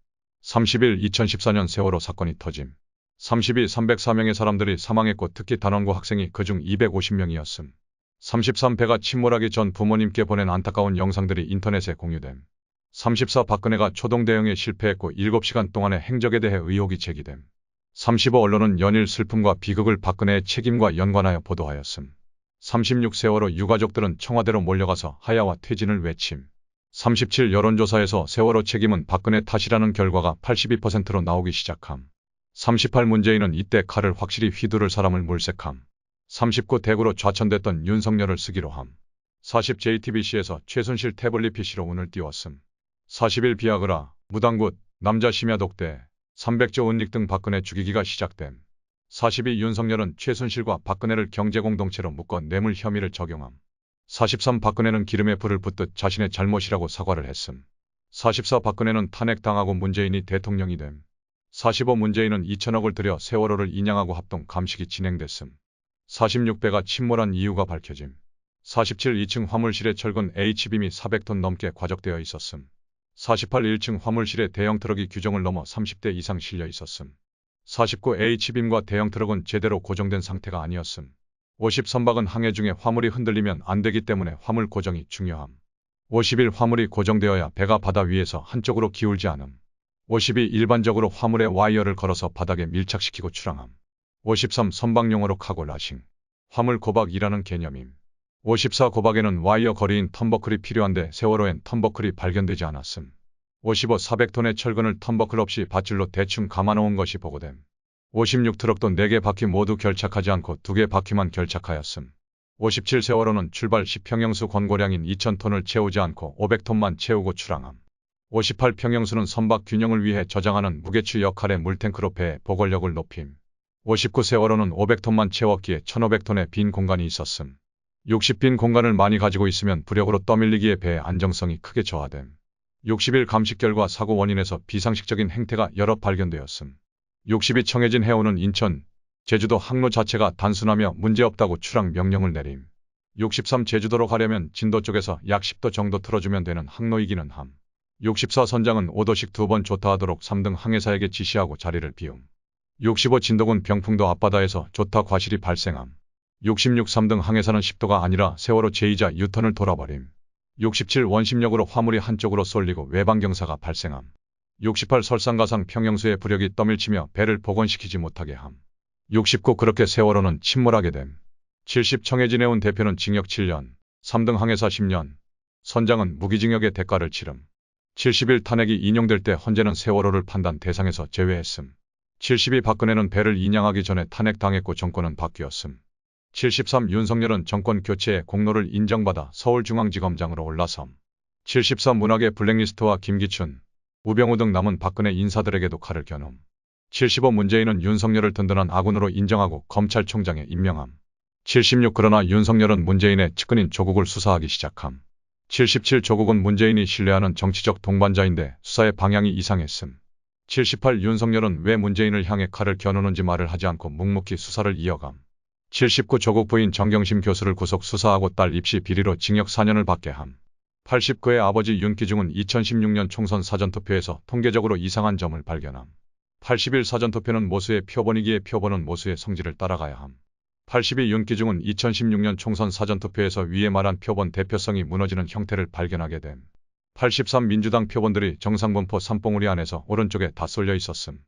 31. 2014년 세월호 사건이 터짐. 32. 304명의 사람들이 사망했고 특히 단원고 학생이 그중 250명이었음. 33. 배가 침몰하기 전 부모님께 보낸 안타까운 영상들이 인터넷에 공유됨. 34. 박근혜가 초동 대응에 실패했고 7시간 동안의 행적에 대해 의혹이 제기됨. 35. 언론은 연일 슬픔과 비극을 박근혜의 책임과 연관하여 보도하였음. 36. 세월호 유가족들은 청와대로 몰려가서 하야와 퇴진을 외침. 37. 여론조사에서 세월호 책임은 박근혜 탓이라는 결과가 82%로 나오기 시작함. 38. 문재인은 이때 칼을 확실히 휘두를 사람을 물색함. 39. 대구로 좌천됐던 윤석열을 쓰기로 함. 40. JTBC에서 최순실 태블릿 PC로 운을 띄웠음. 41. 비아그라, 무당굿, 남자 심야 독대, 300조 은닉 등 박근혜 죽이기가 시작됨. 42. 윤석열은 최순실과 박근혜를 경제공동체로 묶어 뇌물 혐의를 적용함. 43. 박근혜는 기름에 불을 붓듯 자신의 잘못이라고 사과를 했음. 44. 박근혜는 탄핵당하고 문재인이 대통령이 됨. 45. 문재인은 2천억을 들여 세월호를 인양하고 합동 감식이 진행됐음. 46. 배가 침몰한 이유가 밝혀짐. 47. 2층 화물실에 철근 H빔이 400톤 넘게 과적되어 있었음. 48. 1층 화물실에 대형 트럭이 규정을 넘어 30대 이상 실려 있었음. 49. H빔과 대형 트럭은 제대로 고정된 상태가 아니었음. 50. 선박은 항해 중에 화물이 흔들리면 안 되기 때문에 화물 고정이 중요함. 51. 화물이 고정되어야 배가 바다 위에서 한쪽으로 기울지 않음. 52. 일반적으로 화물에 와이어를 걸어서 바닥에 밀착시키고 출항함. 53. 선박용어로 카고 라싱. 화물 고박이라는 개념임. 54. 고박에는 와이어 거리인 턴버클이 필요한데 세월호엔 턴버클이 발견되지 않았음. 55. 400톤의 철근을 턴버클 없이 밧줄로 대충 감아놓은 것이 보고됨. 56. 트럭도 4개 바퀴 모두 결착하지 않고 2개 바퀴만 결착하였음. 57 세월호는 출발 시 평형수 권고량인 2,000톤을 채우지 않고 500톤만 채우고 출항함. 58 평형수는 선박 균형을 위해 저장하는 무게추 역할의 물탱크로 배의 보골력을 높임. 59 세월호는 500톤만 채웠기에 1,500톤의 빈 공간이 있었음. 60 빈 공간을 많이 가지고 있으면 부력으로 떠밀리기에 배의 안정성이 크게 저하됨. 61 감식 결과 사고 원인에서 비상식적인 행태가 여러 발견되었음. 62 청해진 해운은 인천, 제주도 항로 자체가 단순하며 문제없다고 출항 명령을 내림. 63 제주도로 가려면 진도 쪽에서 약 10도 정도 틀어주면 되는 항로이기는 함. 64 선장은 5도씩 2번 조타하도록 3등 항해사에게 지시하고 자리를 비움. 65 진도군 병풍도 앞바다에서 조타 과실이 발생함. 66 3등 항해사는 10도가 아니라 세월호 제2자 유턴을 돌아버림. 67 원심력으로 화물이 한쪽으로 쏠리고 외방 경사가 발생함. 68 설상가상 평형수의 부력이 떠밀치며 배를 복원시키지 못하게 함. 69 그렇게 세월호는 침몰하게 됨. 70 청해진 해운 대표는 징역 7년, 3등 항해사 10년, 선장은 무기징역의 대가를 치름. 71 탄핵이 인용될 때 헌재는 세월호를 판단 대상에서 제외했음. 72 박근혜는 배를 인양하기 전에 탄핵당했고 정권은 바뀌었음. 73 윤석열은 정권 교체의 공로를 인정받아 서울중앙지검장으로 올라섬. 74 문학의 블랙리스트와 김기춘, 우병우 등 남은 박근혜 인사들에게도 칼을 겨눔. 75 문재인은 윤석열을 든든한 아군으로 인정하고 검찰총장에 임명함. 76 그러나 윤석열은 문재인의 측근인 조국을 수사하기 시작함. 77 조국은 문재인이 신뢰하는 정치적 동반자인데 수사의 방향이 이상했음. 78 윤석열은 왜 문재인을 향해 칼을 겨누는지 말을 하지 않고 묵묵히 수사를 이어감. 79 조국 부인 정경심 교수를 구속 수사하고 딸 입시 비리로 징역 4년을 받게 함. 80 그의 아버지 윤기중은 2016년 총선 사전투표에서 통계적으로 이상한 점을 발견함. 81 사전투표는 모수의 표본이기에 표본은 모수의 성질을 따라가야 함. 82 윤기중은 2016년 총선 사전투표에서 위에 말한 표본 대표성이 무너지는 형태를 발견하게 됨. 83 민주당 표본들이 정상분포 산봉우리 안에서 오른쪽에 다 쏠려 있었음.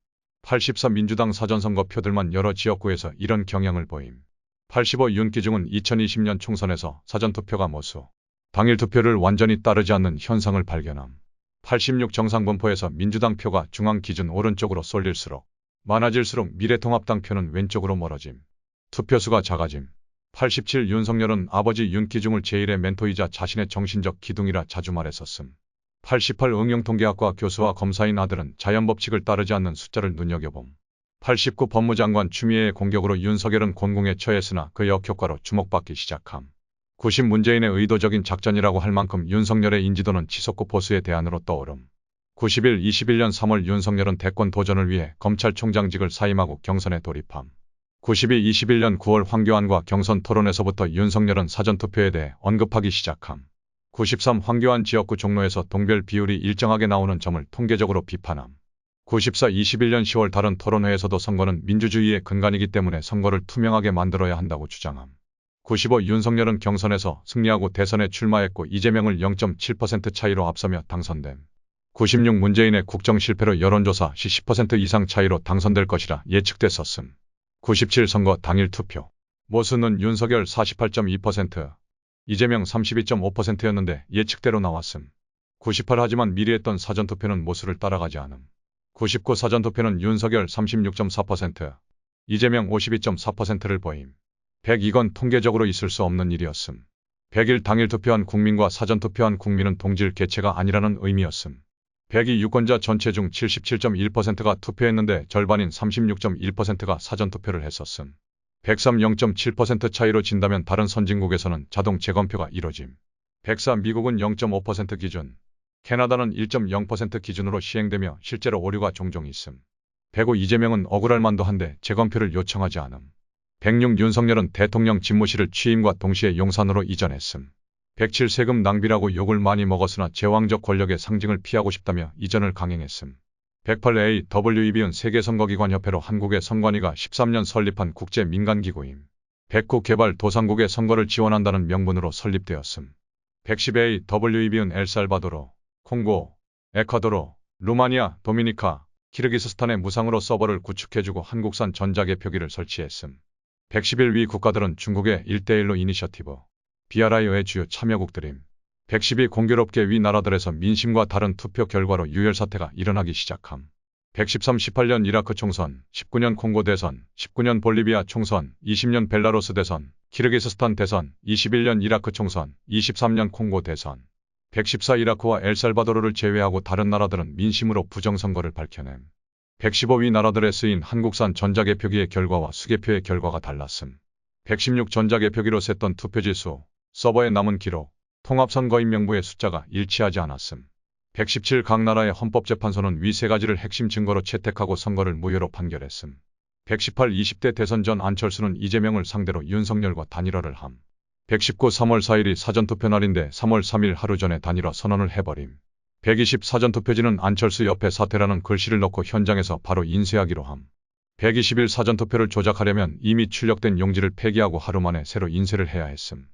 84 민주당 사전선거 표들만 여러 지역구에서 이런 경향을 보임. 85 윤기중은 2020년 총선에서 사전투표가 모수, 당일 투표를 완전히 따르지 않는 현상을 발견함. 86 정상분포에서 민주당 표가 중앙 기준 오른쪽으로 쏠릴수록 많아질수록 미래통합당 표는 왼쪽으로 멀어짐. 투표수가 작아짐. 87 윤석열은 아버지 윤기중을 제1의 멘토이자 자신의 정신적 기둥이라 자주 말했었음. 88 응용통계학과 교수와 검사인 아들은 자연법칙을 따르지 않는 숫자를 눈여겨봄. 89 법무장관 추미애의 공격으로 윤석열은 곤궁에 처했으나 그 역효과로 주목받기 시작함. 90 문재인의 의도적인 작전이라고 할 만큼 윤석열의 인지도는 치솟고 보수의 대안으로 떠오름. 91 21년 3월 윤석열은 대권 도전을 위해 검찰총장직을 사임하고 경선에 돌입함. 92 21년 9월 황교안과 경선 토론에서부터 윤석열은 사전투표에 대해 언급하기 시작함. 93 황교안 지역구 종로에서 동별 비율이 일정하게 나오는 점을 통계적으로 비판함. 94 21년 10월 다른 토론회에서도 선거는 민주주의의 근간이기 때문에 선거를 투명하게 만들어야 한다고 주장함. 95 윤석열은 경선에서 승리하고 대선에 출마했고 이재명을 0.7% 차이로 앞서며 당선됨. 96 문재인의 국정 실패로 여론조사 시 10% 이상 차이로 당선될 것이라 예측됐었음. 97 선거 당일 투표. 모수는 윤석열 48.2%, 이재명 32.5%였는데 예측대로 나왔음. 98 하지만 미리 했던 사전투표는 모수를 따라가지 않음. 99 사전투표는 윤석열 36.4%, 이재명 52.4%를 보임. 100 이건 통계적으로 있을 수 없는 일이었음. 100일 당일 투표한 국민과 사전투표한 국민은 동질 개체가 아니라는 의미였음. 102 유권자 전체 중 77.1%가 투표했는데 절반인 36.1%가 사전투표를 했었음. 103 0.7% 차이로 진다면 다른 선진국에서는 자동 재검표가 이뤄짐. 104 미국은 0.5% 기준, 캐나다는 1.0% 기준으로 시행되며 실제로 오류가 종종 있음. 105 이재명은 억울할 만도 한데 재검표를 요청하지 않음. 106 윤석열은 대통령 집무실을 취임과 동시에 용산으로 이전했음. 107 세금 낭비라고 욕을 많이 먹었으나 제왕적 권력의 상징을 피하고 싶다며 이전을 강행했음. 108 AWEB은 세계선거기관협회로 한국의 선관위가 13년 설립한 국제민간기구임. 109 개발 도상국의 선거를 지원한다는 명분으로 설립되었음. 110 AWEB은 엘살바도르, 콩고, 에콰도르, 루마니아, 도미니카, 키르기스스탄의 무상으로 서버를 구축해주고 한국산 전자개표기를 설치했음. 111 위 국가들은 중국의 1대1로 이니셔티브, BRI의 주요 참여국들임. 112 공교롭게 위 나라들에서 민심과 다른 투표 결과로 유혈사태가 일어나기 시작함. 113 18년 이라크 총선, 19년 콩고 대선, 19년 볼리비아 총선, 20년 벨라루스 대선, 키르기스스탄 대선, 21년 이라크 총선, 23년 콩고 대선. 114 이라크와 엘살바도르를 제외하고 다른 나라들은 민심으로 부정선거를 밝혀냄. 115위 나라들에 쓰인 한국산 전자개표기의 결과와 수개표의 결과가 달랐음. 116 전자개표기로 셌던 투표지 수, 서버에 남은 기록, 통합선거인 명부의 숫자가 일치하지 않았음. 117 각 나라의 헌법재판소는 위 세 가지를 핵심 증거로 채택하고 선거를 무효로 판결했음. 118 20대 대선 전 안철수는 이재명을 상대로 윤석열과 단일화를 함. 119 3월 4일이 사전투표 날인데 3월 3일 하루 전에 단일화 선언을 해버림. 120 사전투표지는 안철수 옆에 사퇴라는 글씨를 넣고 현장에서 바로 인쇄하기로 함. 121 사전투표를 조작하려면 이미 출력된 용지를 폐기하고 하루 만에 새로 인쇄를 해야 했음.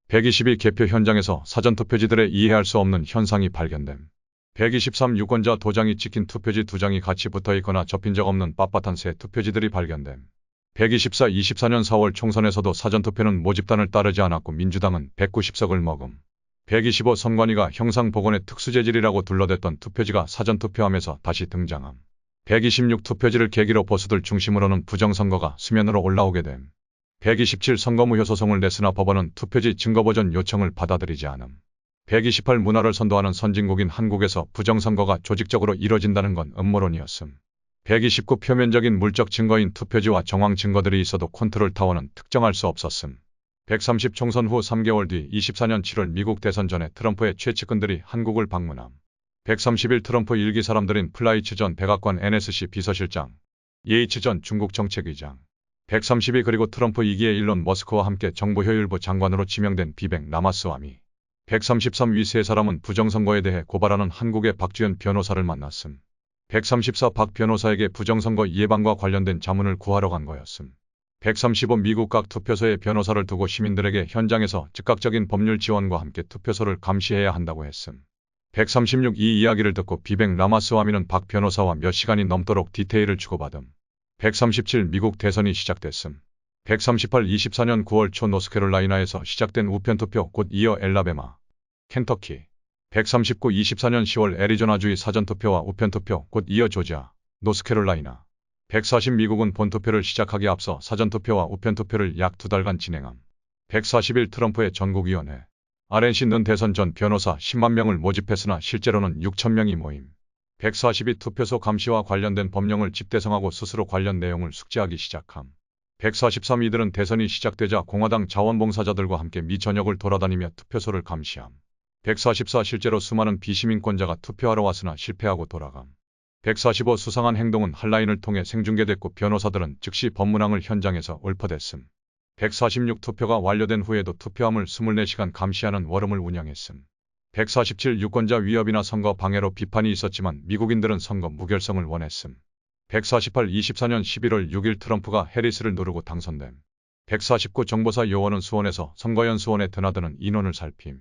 122 개표 현장에서 사전투표지들의 이해할 수 없는 현상이 발견됨. 123 유권자 도장이 찍힌 투표지 2장이 같이 붙어있거나 접힌 적 없는 빳빳한 새 투표지들이 발견됨. 124 24년 4월 총선에서도 사전투표는 모집단을 따르지 않았고 민주당은 190석을 먹음. 125 선관위가 형상복원의 특수재질이라고 둘러댔던 투표지가 사전투표함에서 다시 등장함. 126 투표지를 계기로 보수들 중심으로는 부정선거가 수면으로 올라오게 됨. 127 선거무효 소송을 냈으나 법원은 투표지 증거보전 요청을 받아들이지 않음. 128 문화를 선도하는 선진국인 한국에서 부정선거가 조직적으로 이뤄진다는 건 음모론이었음. 129 표면적인 물적 증거인 투표지와 정황 증거들이 있어도 컨트롤타워는 특정할 수 없었음. 130 총선 후 3개월 뒤 24년 7월 미국 대선 전에 트럼프의 최측근들이 한국을 방문함. 131 트럼프 일기 사람들인 플라이츠 전 백악관 NSC 비서실장, 예이츠 전 중국 정책의장. 132 그리고 트럼프 2기의 일론 머스크와 함께 정보효율부 장관으로 지명된 비백 라마스와미. 133 위 세 사람은 부정선거에 대해 고발하는 한국의 박주연 변호사를 만났음. 134 박 변호사에게 부정선거 예방과 관련된 자문을 구하러 간 거였음. 135 미국 각 투표소에 변호사를 두고 시민들에게 현장에서 즉각적인 법률 지원과 함께 투표소를 감시해야 한다고 했음. 136 이 이야기를 듣고 비백 라마스와미는 박 변호사와 몇 시간이 넘도록 디테일을 주고받음. 137 미국 대선이 시작됐음. 138 24년 9월 초 노스캐롤라이나에서 시작된 우편투표 곧 이어 엘라베마, 켄터키. 139 24년 10월 애리조나주의 사전투표와 우편투표 곧 이어 조지아, 노스캐롤라이나. 140 미국은 본투표를 시작하기 앞서 사전투표와 우편투표를 약 2달간 진행함. 141 트럼프의 전국위원회. RNC는 대선 전 변호사 10만 명을 모집했으나 실제로는 6천 명이 모임. 142 투표소 감시와 관련된 법령을 집대성하고 스스로 관련 내용을 숙지하기 시작함. 143 이들은 대선이 시작되자 공화당 자원봉사자들과 함께 미전역을 돌아다니며 투표소를 감시함. 144 실제로 수많은 비시민권자가 투표하러 왔으나 실패하고 돌아감. 145 수상한 행동은 한라인을 통해 생중계됐고 변호사들은 즉시 법문항을 현장에서 읊어댔음. 146 투표가 완료된 후에도 투표함을 24시간 감시하는 워름을 운영했음. 147 유권자 위협이나 선거 방해로 비판이 있었지만 미국인들은 선거 무결성을 원했음. 148 24년 11월 6일 트럼프가 해리스를 누르고 당선됨. 149 정보사 요원은 수원에서 선거연수원에 드나드는 인원을 살핌.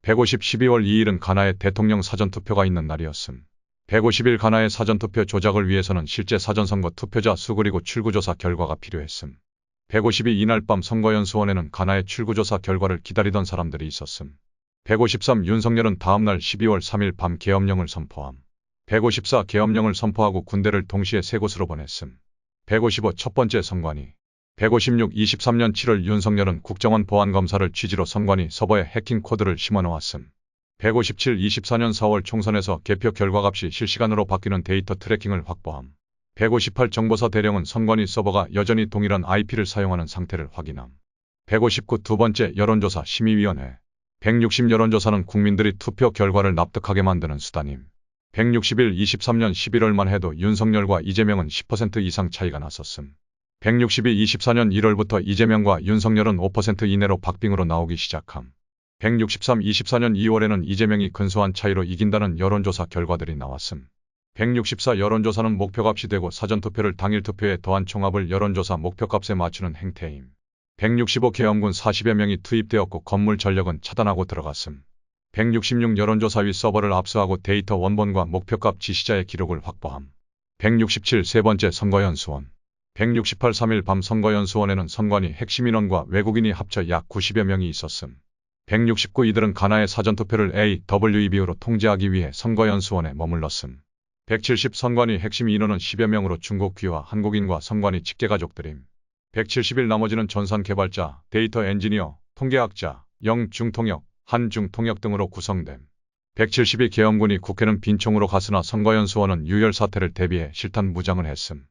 150 12월 2일은 가나의 대통령 사전투표가 있는 날이었음. 150일 가나의 사전투표 조작을 위해서는 실제 사전선거 투표자 수 그리고 출구조사 결과가 필요했음. 152 이날 밤 선거연수원에는 가나의 출구조사 결과를 기다리던 사람들이 있었음. 153 윤석열은 다음날 12월 3일 밤 계엄령을 선포함. 154 계엄령을 선포하고 군대를 동시에 세 곳으로 보냈음. 155 첫 번째 선관위. 156 23년 7월 윤석열은 국정원 보안검사를 취지로 선관위 서버에 해킹 코드를 심어놓았음. 157 24년 4월 총선에서 개표 결과값이 실시간으로 바뀌는 데이터 트래킹을 확보함. 158 정보사 대령은 선관위 서버가 여전히 동일한 IP를 사용하는 상태를 확인함. 159 두 번째 여론조사 심의위원회. 160 여론조사는 국민들이 투표 결과를 납득하게 만드는 수단임. 161 23년 11월만 해도 윤석열과 이재명은 10% 이상 차이가 났었음. 162 24년 1월부터 이재명과 윤석열은 5% 이내로 박빙으로 나오기 시작함. 163 24년 2월에는 이재명이 근소한 차이로 이긴다는 여론조사 결과들이 나왔음. 164 여론조사는 목표값이 되고 사전투표를 당일 투표에 더한 총합을 여론조사 목표값에 맞추는 행태임. 165 계엄군 40여 명이 투입되었고 건물 전력은 차단하고 들어갔음. 166 여론조사위 서버를 압수하고 데이터 원본과 목표값 지시자의 기록을 확보함. 167 세 번째 선거연수원. 168 3일 밤 선거연수원에는 선관위 핵심 인원과 외국인이 합쳐 약 90여 명이 있었음. 169 이들은 가나의 사전투표를 AWEB로 통제하기 위해 선거연수원에 머물렀음. 170 선관위 핵심 인원은 10여 명으로 중국 귀화 한국인과 선관위 직계가족들임. 170일 나머지는 전산 개발자, 데이터 엔지니어, 통계학자, 영중통역, 한중통역 등으로 구성됨. 172 계엄군이 국회는 빈총으로 갔으나 선거연수원은 유혈 사태를 대비해 실탄 무장을 했음.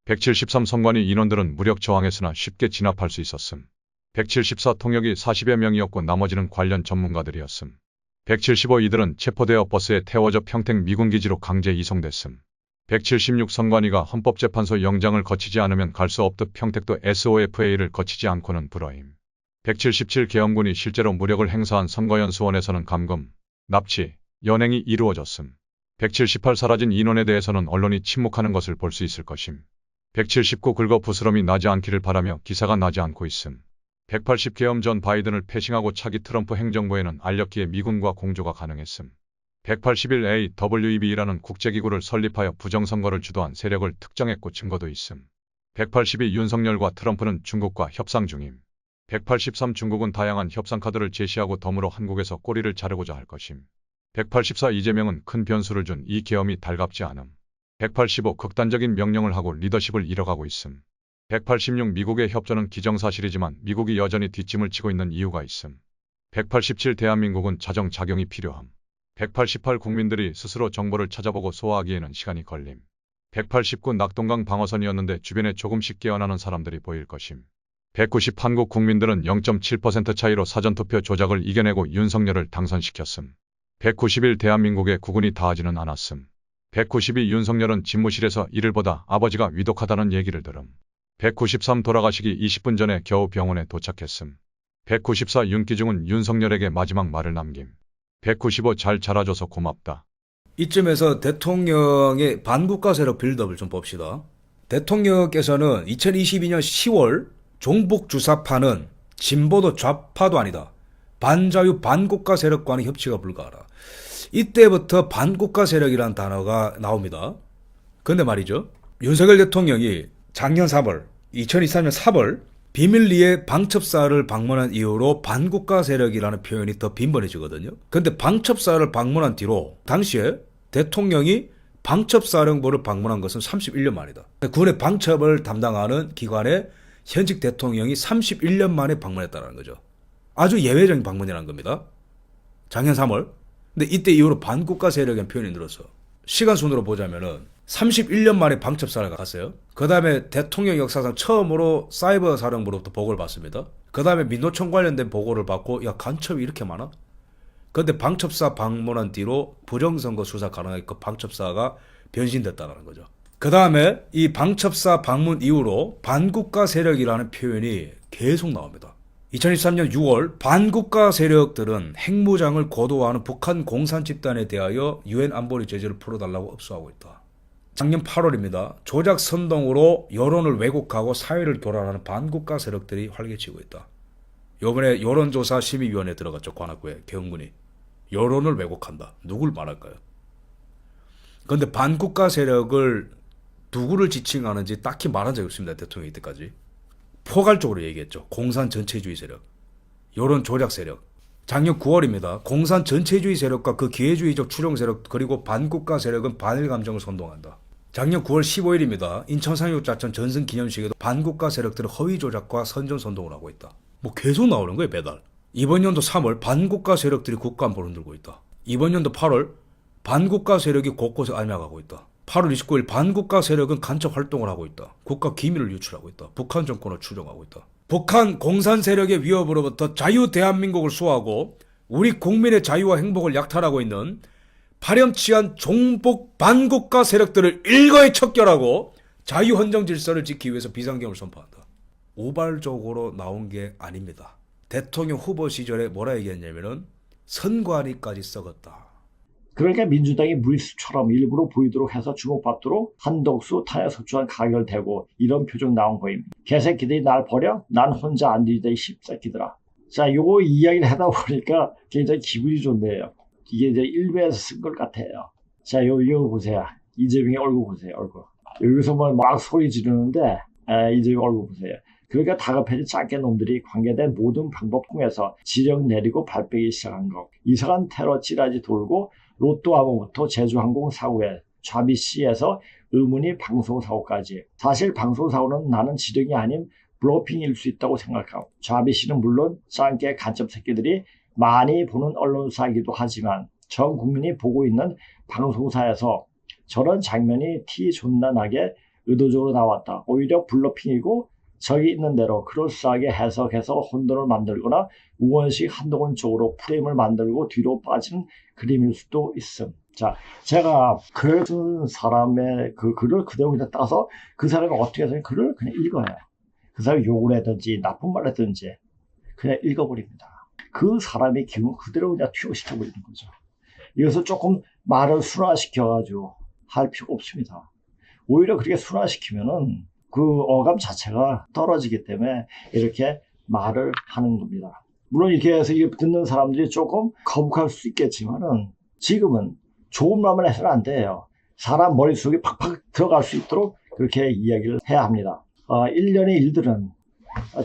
173 선관위 인원들은 무력 저항했으나 쉽게 진압할 수 있었음. 174 통역이 40여 명이었고 나머지는 관련 전문가들이었음. 175 이들은 체포되어 버스에 태워져 평택 미군기지로 강제 이송됐음. 176 선관위가 헌법재판소 영장을 거치지 않으면 갈 수 없듯 평택도 SOFA를 거치지 않고는 불허임. 177 계엄군이 실제로 무력을 행사한 선거연수원에서는 감금, 납치, 연행이 이루어졌음. 178 사라진 인원에 대해서는 언론이 침묵하는 것을 볼 수 있을 것임. 179 긁어 부스럼이 나지 않기를 바라며 기사가 나지 않고 있음. 180 계엄 전 바이든을 패싱하고 차기 트럼프 행정부에는 알렸기에 미군과 공조가 가능했음. 181 AWEB라는 국제기구를 설립하여 부정선거를 주도한 세력을 특정했고 증거도 있음. 182 윤석열과 트럼프는 중국과 협상 중임. 183 중국은 다양한 협상 카드를 제시하고 덤으로 한국에서 꼬리를 자르고자 할 것임. 184 이재명은 큰 변수를 준 이 계엄이 달갑지 않음. 185 극단적인 명령을 하고 리더십을 잃어가고 있음. 186 미국의 협조는 기정사실이지만 미국이 여전히 뒷짐을 치고 있는 이유가 있음. 187 대한민국은 자정작용이 필요함. 188 국민들이 스스로 정보를 찾아보고 소화하기에는 시간이 걸림. 189 낙동강 방어선이었는데 주변에 조금씩 깨어나는 사람들이 보일 것임. 190 한국 국민들은 0.7% 차이로 사전투표 조작을 이겨내고 윤석열을 당선시켰음. 191 대한민국의 국군이 다하지는 않았음. 192 윤석열은 집무실에서 일을 보다 아버지가 위독하다는 얘기를 들음. 193 돌아가시기 20분 전에 겨우 병원에 도착했음. 194 윤기중은 윤석열에게 마지막 말을 남김. 195 잘 자라줘서 고맙다. 이쯤에서 대통령의 반국가 세력 빌드업을 좀 봅시다. 대통령께서는 2022년 10월 종북 주사파는 진보도 좌파도 아니다. 반자유 반국가 세력과는 협치가 불가하다. 이때부터 반국가 세력이라는 단어가 나옵니다. 근데 말이죠. 윤석열 대통령이 작년 3월, 2023년 4월 비밀리에 방첩사를 방문한 이후로 반국가 세력이라는 표현이 더 빈번해지거든요. 근데 방첩사를 방문한 뒤로 당시에 대통령이 방첩사령부를 방문한 것은 31년 만이다. 군의 방첩을 담당하는 기관에 현직 대통령이 31년 만에 방문했다는 거죠. 아주 예외적인 방문이라는 겁니다. 작년 3월. 근데 이때 이후로 반국가 세력이라는 표현이 늘었어. 시간 순으로 보자면은 31년 만에 방첩사를 갔어요. 그 다음에 대통령 역사상 처음으로 사이버 사령부로부터 보고를 받습니다. 그 다음에 민노총 관련된 보고를 받고 야 간첩이 이렇게 많아? 근데 방첩사 방문한 뒤로 부정선거 수사 가능하게 방첩사가 변신됐다는 거죠. 그 다음에 이 방첩사 방문 이후로 반국가 세력이라는 표현이 계속 나옵니다. 2023년 6월 반국가 세력들은 핵무장을 고도화하는 북한 공산 집단에 대하여 유엔 안보리 제재를 풀어달라고 업소하고 있다. 작년 8월입니다. 조작 선동으로 여론을 왜곡하고 사회를 교란하는 반국가 세력들이 활개치고 있다. 이번에 여론조사 심의위원회에 들어갔죠. 관악구에 계엄군이. 여론을 왜곡한다. 누굴 말할까요? 그런데 반국가 세력을 누구를 지칭하는지 딱히 말한 적이 없습니다. 대통령이 이때까지. 포괄적으로 얘기했죠. 공산 전체주의 세력, 여론 조작 세력. 작년 9월입니다. 공산 전체주의 세력과 그 기회주의적 추종 세력 그리고 반국가 세력은 반일 감정을 선동한다. 작년 9월 15일입니다. 인천 상륙작전 전승 기념식에도 반국가 세력들은 허위 조작과 선전 선동을 하고 있다. 뭐 계속 나오는 거예요. 매달. 이번 연도 3월 반국가 세력들이 국가안보를 흔들고 있다. 이번 연도 8월 반국가 세력이 곳곳에 알매가고 있다. 8월 29일 반국가 세력은 간첩 활동을 하고 있다. 국가 기밀을 유출하고 있다. 북한 정권을 추종하고 있다. 북한 공산 세력의 위협으로부터 자유 대한민국을 수호하고 우리 국민의 자유와 행복을 약탈하고 있는 파렴치한 종북 반국가 세력들을 일거에 척결하고 자유헌정 질서를 지키기 위해서 비상경을 선포한다. 우발적으로 나온 게 아닙니다. 대통령 후보 시절에 뭐라 얘기했냐면은 선관위까지 썩었다. 그러니까 민주당이 무리수처럼 일부러 보이도록 해서 주목받도록 한덕수 탄핵소추안 가결되고 이런 표정 나온 거입니다. 개새끼들이 날 버려? 난 혼자 안 뒤지다 이 씹새끼들아. 자, 요거 이야기를 하다 보니까 굉장히 기분이 좋네요. 이게 이제 일베에서 쓴 것 같아요. 자, 이거 보세요. 이재명의 얼굴 보세요. 얼굴. 여기서 막 소리 지르는데 이재명 얼굴 보세요. 그러니까 다급해진 짱깨 놈들이 관계된 모든 방법 통해서 지령 내리고 발빼기 시작한 거. 이상한 테러 찌라지 돌고 로또 암호부터 제주항공 사고에 좌비씨에서 의문이 방송사고까지. 사실 방송사고는 나는 지령이 아닌 블로핑일 수 있다고 생각하고, 좌비씨는 물론 짱깨 간첩 새끼들이 많이 보는 언론사이기도 하지만 전 국민이 보고 있는 방송사에서 저런 장면이 티 존나 나게 의도적으로 나왔다. 오히려 블러핑이고 저기 있는 대로 그럴싸하게 해석해서 혼돈을 만들거나 우원식 한동훈 쪽으로 프레임을 만들고 뒤로 빠지는 그림일 수도 있음. 자, 제가 글 쓴 사람의 그 글을 그대로 그냥 따서 그 사람이 어떻게 해서 글을 그냥 읽어요. 그 사람이 욕을 하든지 나쁜 말 하든지 그냥 읽어버립니다. 그 사람의 기분 그대로 그냥 투여시켜버리는 거죠. 이것을 조금 말을 순화시켜가지고 할 필요가 없습니다. 오히려 그렇게 순화시키면은 그 어감 자체가 떨어지기 때문에 이렇게 말을 하는 겁니다. 물론 이렇게 해서 이게 듣는 사람들이 조금 거북할 수 있겠지만은 지금은 좋은 말만 해서는 안 돼요. 사람 머릿속에 팍팍 들어갈 수 있도록 그렇게 이야기를 해야 합니다. 일련의 일들은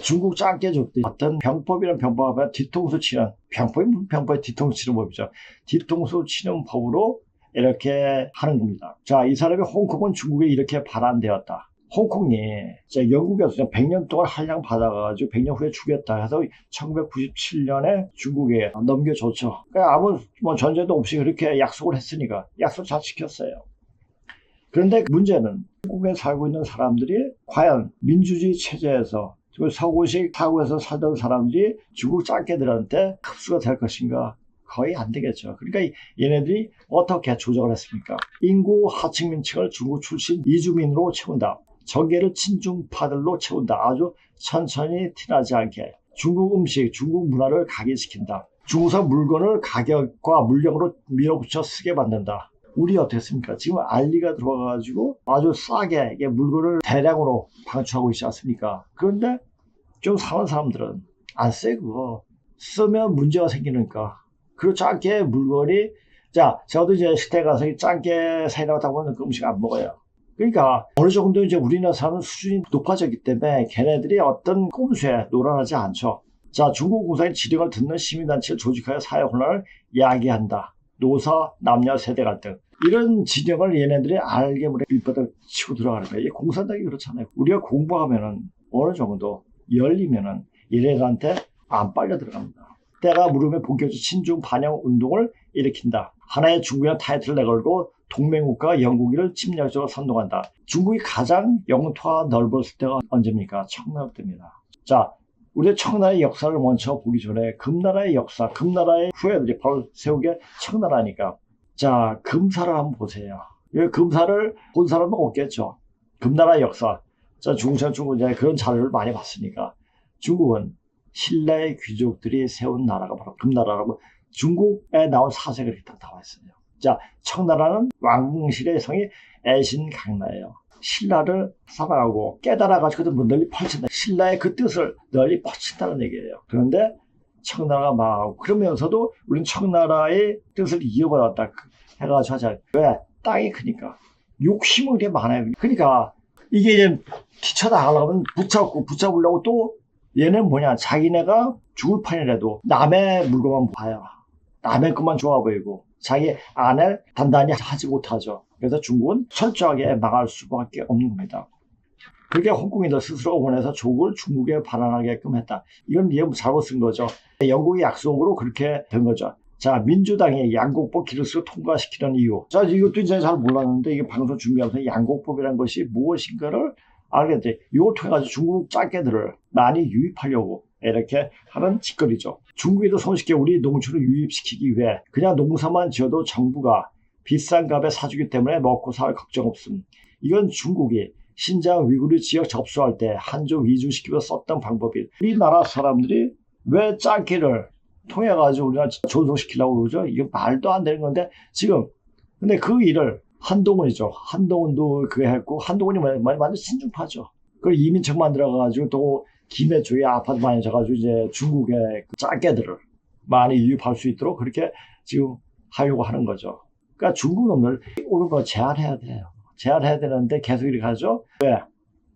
중국 짱깨족들이 어떤 병법이란 병법 앞에 뒤통수 치는, 병법이 무슨 병법에 뒤통수 치는 법이죠. 뒤통수 치는 법으로 이렇게 하는 겁니다. 자, 이 사람이 홍콩은 중국에 이렇게 발안되었다. 홍콩이 영국에서 100년 동안 한량 받아가지고 100년 후에 주겠다 해서 1997년에 중국에 넘겨줬죠. 그러니까 아무 전제도 없이 그렇게 약속을 했으니까 약속 잘 지켰어요. 그런데 문제는 한국에 살고 있는 사람들이 과연 민주주의 체제에서 서구식 사고에서 살던 사람들이 중국 짱깨들한테 흡수가 될 것인가? 거의 안 되겠죠. 그러니까 얘네들이 어떻게 조작을 했습니까? 인구 하층민층을 중국 출신 이주민으로 채운다. 전개를 친중파들로 채운다. 아주 천천히 티나지 않게 중국 음식, 중국 문화를 각인시킨다. 중국산 물건을 가격과 물량으로 밀어붙여 쓰게 만든다. 우리 어떻습니까? 지금 알리가 들어와가지고 아주 싸게 이게 물건을 대량으로 방출하고 있지 않습니까? 그런데 좀 사는 사람들은 안 써, 그거. 쓰면 문제가 생기니까. 그리고 짱깨 물건이, 자, 저도 이제 식당에 가서 짱깨 사이라고 하다 보면 그 음식 안 먹어요. 그러니까 어느 정도 이제 우리나라 사람 수준이 높아졌기 때문에 걔네들이 어떤 꼼수에 놀아나지 않죠. 자, 중국 공산의 지령을 듣는 시민단체를 조직하여 사회 혼란을 야기한다. 노사, 남녀, 세대 갈등. 이런 지령을 얘네들이 알게 모르게 밑바닥 치고 들어가는 거예요. 공산당이 그렇잖아요. 우리가 공부하면은 어느 정도 열리면은 얘네들한테 안 빨려 들어갑니다. 때가 물으면 본격적 친중 반영 운동을 일으킨다. 하나의 중국이라는 타이틀을 내걸고 동맹국가 영국을 침략적으로 선동한다. 중국이 가장 영토가 넓었을 때가 언제입니까? 청나라 때입니다. 자, 우리 청나라의 역사를 먼저 보기 전에 금나라의 역사, 금나라의 후예들이 바로 세운 게 청나라니까. 자, 금사를 한번 보세요. 금사를 본 사람은 없겠죠. 금나라의 역사. 자, 중국은 이제 그런 자료를 많이 봤으니까. 중국은 신라의 귀족들이 세운 나라가 바로 금나라라고 중국에 나온 사색을 다 나와 있어요. 자, 청나라는 왕실의 성이 애신강나예요. 신라를 사랑하고 깨달아가지고 널리 펼친다. 신라의 그 뜻을 널리 펼친다는 얘기예요. 그런데 청나라가 망하고 그러면서도 우리는 청나라의 뜻을 이어받았다 해가지고 하자. 왜? 땅이 크니까. 욕심은 그렇게 많아요. 그러니까 이게 이제 뛰쳐나가려면 붙잡으려고 또 얘는 뭐냐, 자기네가 죽을 판이라도 남의 물건만 봐요. 남의 것만 좋아 보이고 자기 안을 단단히 하지 못하죠. 그래서 중국은 철저하게 망할 수밖에 없는 겁니다. 그렇게 홍콩인들 스스로가 원해서 조국을 중국에 반환하게끔 했다. 이건 얘 잘못 쓴 거죠. 영국의 약속으로 그렇게 된 거죠. 자, 민주당이 양곡법 기르스를 통과시키는 이유. 자, 이것도 이제 잘 몰랐는데 이게 방송 준비하면서 양곡법이라는 것이 무엇인가를 알게 돼. 이걸 통해 가지고 중국 짱깨들을 많이 유입하려고 이렇게 하는 짓거리죠. 중국에도 손쉽게 우리 농촌을 유입시키기 위해 그냥 농사만 지어도 정부가 비싼 값에 사주기 때문에 먹고 살 걱정 없음. 이건 중국이 신장 위구르 지역 접수할 때 한족 이주시키면서 썼던 방법이, 우리나라 사람들이 왜 짱깨를 통해 가지고 우리가 존속시키려고 그러죠? 이게 말도 안 되는 건데 지금. 근데 그 일을 한동훈이죠. 한동훈도 그거 했고, 한동훈이 완전 친중파죠. 그걸 이민척 만들어가지고 또 김해 쪽에 아파트 많이 져가지고 이제 중국의 그 짱깨들을 많이 유입할 수 있도록 그렇게 지금 하려고 하는 거죠. 그러니까 중국 놈들 오는 거 제한해야 돼요. 제한해야 되는데 계속 이렇게 하죠. 왜?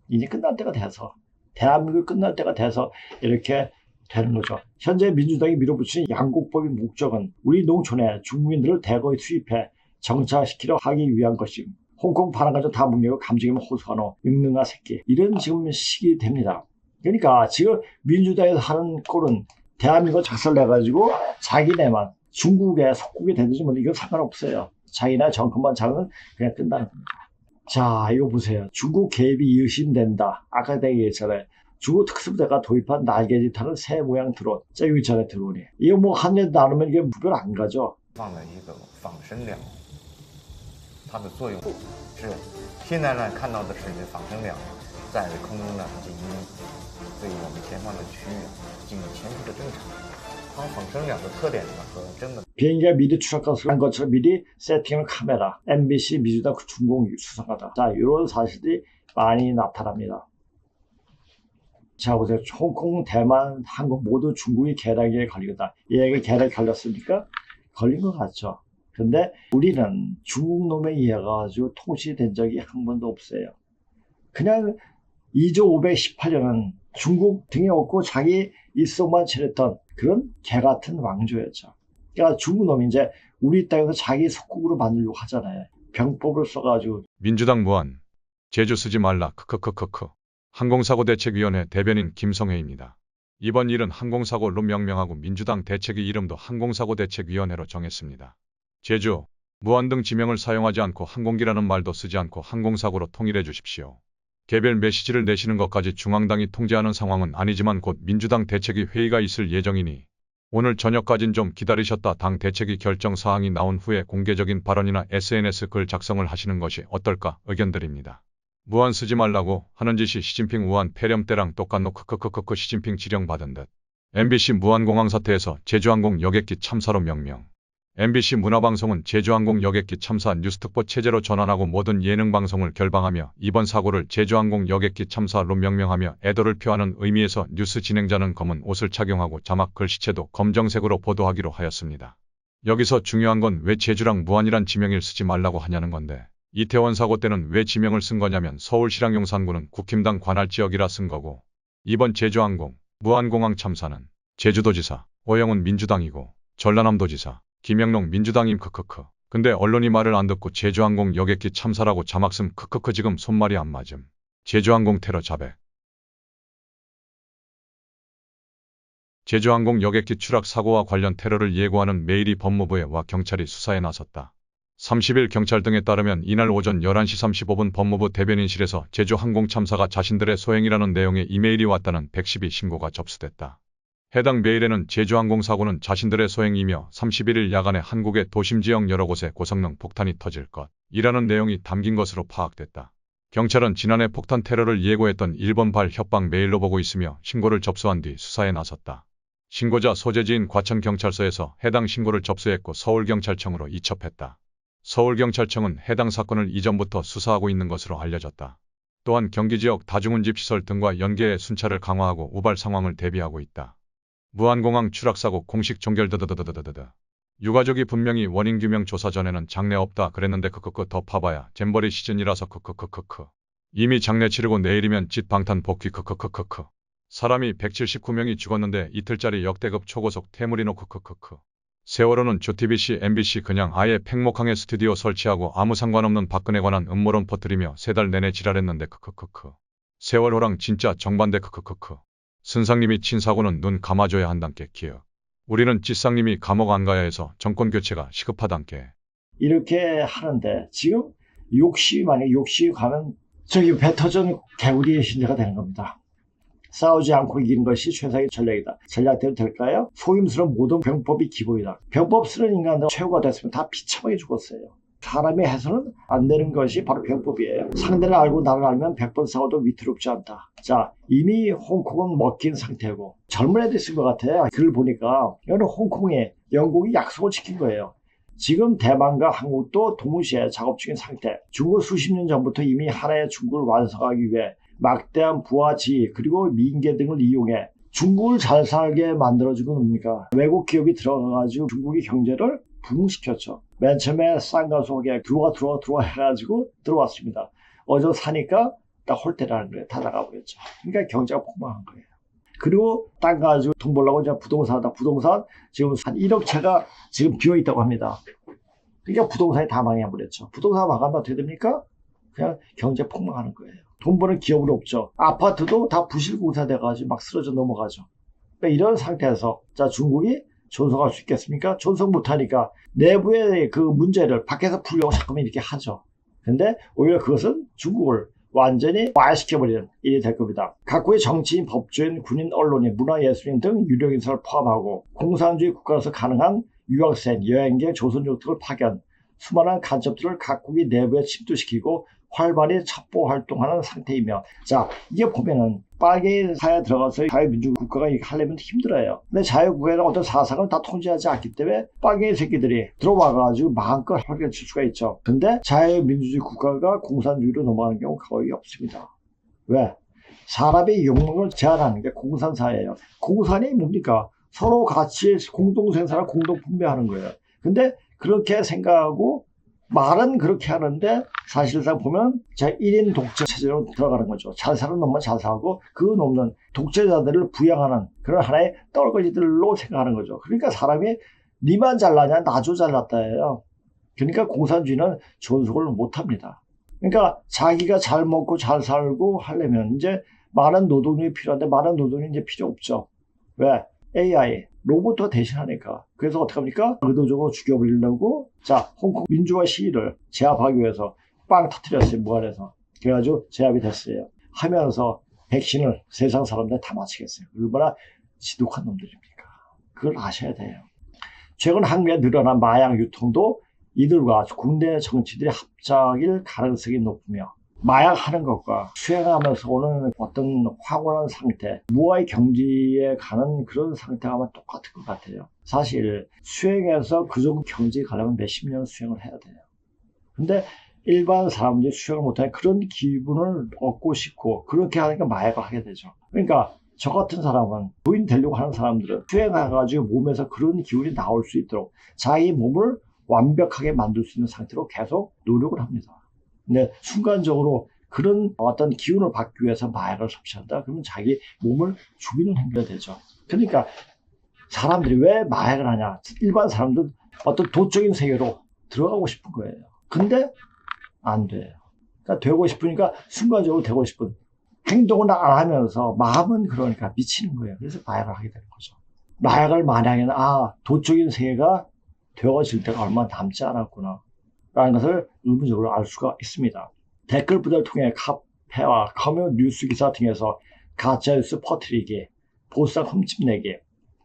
이제 끝날 때가 돼서, 대한민국이 끝날 때가 돼서 이렇게 되는 거죠. 현재 민주당이 밀어붙이는 양곡법의 목적은 우리 농촌에 중국인들을 대거에 수입해 정착시키려 하기 위한 것임. 홍콩 반환가족 다 뭉개고 감정이면 호소하노 능능아 새끼. 이런 지금 시기 됩니다. 그러니까 지금 민주당에서 하는 꼴은 대한민국 작살내가지고 자기네만 중국의 속국이 되든지 뭐 이건 상관없어요. 자기네 정권만 잡으면 그냥 끝나는 겁니다. 자, 이거 보세요. 중국 개입이 의심된다. 아까 내가 얘기했잖아요. 중국 특수부대가 도입한 날개짓하는 새 모양 드론. 자, 여기 있잖아요, 드론이. 이거 뭐 한 년 나누면 이게 무별 안 가죠. 放了一个仿生两，它的作用是现在呢看到的是一个仿生两在空中呢进行对我们前方的区域进行前期的侦察。它仿生两的特点呢和真的 비행기가 미리 추락한 것처럼 미리 세팅한 카메라, MBC 민주당 중공 수상하다. 자, 이런 사실들이 많이 나타납니다. 자, 보세요. 홍콩, 대만, 한국 모두 중국이 계략에 걸리겠다. 얘가 계략에 걸렸으니까 걸린 것 같죠. 근데 우리는 중국 놈에 의해가지고 통치된 적이 한 번도 없어요. 그냥 2조 518년은 중국 등에 업고 자기 입속만 차렸던 그런 개같은 왕조였죠. 그러니까 중국 놈이 이제 우리 땅에서 자기 속국으로 만들려고 하잖아요. 병법을 써가지고. 민주당 무한 제주 쓰지 말라 크크크크크. 항공사고대책위원회 대변인 김성회입니다. 이번 일은 항공사고로 명명하고 민주당 대책위 이름도 항공사고대책위원회로 정했습니다. 제주, 무안 등 지명을 사용하지 않고 항공기라는 말도 쓰지 않고 항공사고로 통일해 주십시오. 개별 메시지를 내시는 것까지 중앙당이 통제하는 상황은 아니지만 곧 민주당 대책위 회의가 있을 예정이니 오늘 저녁까진 좀 기다리셨다 당 대책위 결정 사항이 나온 후에 공개적인 발언이나 SNS 글 작성을 하시는 것이 어떨까 의견드립니다. 무안 쓰지 말라고 하는 짓이 시진핑 우한 폐렴 때랑 똑같노 크크크크크 시진핑 지령받은 듯. MBC 무안공항 사태에서 제주항공 여객기 참사로 명명. MBC 문화방송은 제주항공 여객기 참사 뉴스특보 체제로 전환하고 모든 예능방송을 결방하며 이번 사고를 제주항공 여객기 참사로 명명하며 애도를 표하는 의미에서 뉴스 진행자는 검은 옷을 착용하고 자막 글씨체도 검정색으로 보도하기로 하였습니다. 여기서 중요한 건 왜 제주랑 무안이란 지명을 쓰지 말라고 하냐는 건데 이태원 사고 때는 왜 지명을 쓴 거냐면 서울시랑 용산구는 국힘당 관할지역이라 쓴 거고 이번 제주항공, 무안공항 참사는 제주도지사, 오영훈 민주당이고 전라남도지사, 김영롱 민주당임 크크크. 근데 언론이 말을 안 듣고 제주항공 여객기 참사라고 자막 쓴 크크크 지금 손말이 안 맞음. 제주항공 테러 자백. 제주항공 여객기 추락 사고와 관련 테러를 예고하는 메일이 법무부에와 경찰이 수사에 나섰다. 30일 경찰 등에 따르면 이날 오전 11시 35분 법무부 대변인실에서 제주 항공 참사가 자신들의 소행이라는 내용의 이메일이 왔다는 112 신고가 접수됐다. 해당 메일에는 제주항공 사고는 자신들의 소행이며 31일 야간에 한국의 도심 지역 여러 곳에 고성능 폭탄이 터질 것이라는 내용이 담긴 것으로 파악됐다. 경찰은 지난해 폭탄 테러를 예고했던 일본발 협박 메일로 보고 있으며 신고를 접수한 뒤 수사에 나섰다. 신고자 소재지인 과천경찰서에서 해당 신고를 접수했고 서울경찰청으로 이첩했다. 서울경찰청은 해당 사건을 이전부터 수사하고 있는 것으로 알려졌다. 또한 경기지역 다중운집시설 등과 연계해 순찰을 강화하고 우발 상황을 대비하고 있다. 무안공항 추락사고 공식 종결 드드드드드드드. 유가족이 분명히 원인 규명 조사 전에는 장례 없다 그랬는데 크크크 더 파봐야 잼버리 시즌이라서 크크크크크. 이미 장례 치르고 내일이면 집 방탄 복귀 크크크크크. 사람이 179명이 죽었는데 이틀짜리 역대급 초고속 태물이노 크크크크. 세월호는 조TBC, MBC 그냥 아예 팽목항에 스튜디오 설치하고 아무 상관없는 박근혜 관한 음모론 퍼뜨리며 3달 내내 지랄했는데 크크크크. 세월호랑 진짜 정반대 크크크크. 선상님이 친 사고는 눈 감아줘야 한단께 기억. 우리는 찌쌍님이 감옥 안 가야 해서 정권 교체가 시급하단께. 이렇게 하는데 지금 만약에 욕심이 가면 저기 배 터전 개구리 신세가 되는 겁니다. 싸우지 않고 이기는 것이 최상의 전략이다. 전략대로 될까요? 속임수는 모든 병법이 기본이다. 병법 쓰는 인간들 최후가 됐으면 다 비참하게 죽었어요. 사람이 해서는 안 되는 것이 바로 병법이에요. 상대를 알고 나를 알면 100번 싸워도 위태롭지 않다. 자, 이미 홍콩은 먹힌 상태고 젊은 애들이 쓴 것 같아요. 글을 보니까 이거는 홍콩에 영국이 약속을 지킨 거예요. 지금 대만과 한국도 동시에 작업 중인 상태. 중국 수십 년 전부터 이미 하나의 중국을 완성하기 위해 막대한 부와 지위 그리고 민계 등을 이용해 중국을 잘 살게 만들어주고 뭡니까? 외국 기업이 들어가가지고 중국의 경제를 부흥시켰죠. 맨 처음에 쌍가속에 들어와 해가지고 들어왔습니다. 어저 사니까 딱 홀대라는 거예요. 다 나가버렸죠. 그러니까 경제가 폭망한 거예요. 그리고 땅 가지고 돈 벌려고 이제 부동산 지금 한 1억 채가 지금 비어있다고 합니다. 그러니까 부동산이 다 망해버렸죠. 부동산 망하면 어떻게 됩니까? 그냥 경제 폭망하는 거예요. 돈 버는 기업은 없죠. 아파트도 다 부실공사 돼가지고 막 쓰러져 넘어가죠. 그러니까 이런 상태에서 자 중국이 존속할 수 있겠습니까? 존속 못하니까 내부의 그 문제를 밖에서 풀려고 자꾸만 이렇게 하죠. 근데 오히려 그것은 중국을 완전히 와해시켜버리는 일이 될 겁니다. 각국의 정치인, 법조인, 군인, 언론인, 문화예술인 등 유력인사를 포함하고 공산주의 국가로서 가능한 유학생, 여행객, 조선족 등을 파견, 수많은 간첩들을 각국이 내부에 침투시키고 활발히 첩보 활동하는 상태이며 자 이게 보면은 빨갱이 사회에 들어가서 자유민주 국가가 하려면 힘들어요. 근데 자유국가에는 어떤 사상을 다 통제하지 않기 때문에 빨갱이 새끼들이 들어와가지고 마음껏 허리를 칠 수가 있죠. 근데 자유민주주의 국가가 공산주의로 넘어가는 경우 거의 없습니다. 왜? 사람의 욕망을 제한하는 게 공산사회예요. 공산이 뭡니까? 서로 같이 공동생산을 공동분배하는 거예요. 근데 그렇게 생각하고 말은 그렇게 하는데 사실상 보면 자 1인 독재 체제로 들어가는 거죠. 잘 사는 놈만 잘 살고 그 놈은 독재자들을 부양하는 그런 하나의 떨거지들로 생각하는 거죠. 그러니까 사람이 니만 잘나냐 나도 잘났다예요. 그러니까 공산주의는 존속을 못합니다. 그러니까 자기가 잘 먹고 잘 살고 하려면 이제 많은 노동력이 필요한데 많은 노동력이 이제 필요 없죠. 왜? AI, 로봇도 대신하니까. 그래서 어떻게 합니까? 의도적으로 죽여버리려고, 자, 홍콩 민주화 시위를 제압하기 위해서 빵 터뜨렸어요, 무안에서. 그래가지고 제압이 됐어요. 하면서 백신을 세상 사람들 다 맞히겠어요. 얼마나 지독한 놈들입니까? 그걸 아셔야 돼요. 최근 한국에 늘어난 마약 유통도 이들과 군대 정치들이 합작일 가능성이 높으며, 마약하는 것과 수행하면서 오는 어떤 황홀한 상태, 무아의 경지에 가는 그런 상태가 아마 똑같을 것 같아요. 사실 수행해서 그 정도 경지에 가려면 몇십 년 수행을 해야 돼요. 근데 일반 사람들이 수행을 못하는 그런 기분을 얻고 싶고 그렇게 하니까 마약을 하게 되죠. 그러니까 저 같은 사람은 부인 되려고 하는 사람들은 수행해가지고 몸에서 그런 기운이 나올 수 있도록 자기 몸을 완벽하게 만들 수 있는 상태로 계속 노력을 합니다. 근데 순간적으로 그런 어떤 기운을 받기 위해서 마약을 섭취한다? 그러면 자기 몸을 죽이는 행위가 되죠. 그러니까 사람들이 왜 마약을 하냐? 일반 사람들 어떤 도적인 세계로 들어가고 싶은 거예요. 근데 안 돼요. 그러니까 되고 싶으니까 순간적으로 되고 싶은 행동을 안 하면서 마음은 그러니까 미치는 거예요. 그래서 마약을 하게 되는 거죠. 마약을 만약에 도적인 세계가 되어질 때가 얼마 남지 않았구나 라는 것을 의문적으로 알 수가 있습니다. 댓글 부대를 통해 카페와 커뮤 뉴스 기사 등에서 가짜뉴스 퍼뜨리기, 보상 흠집내기,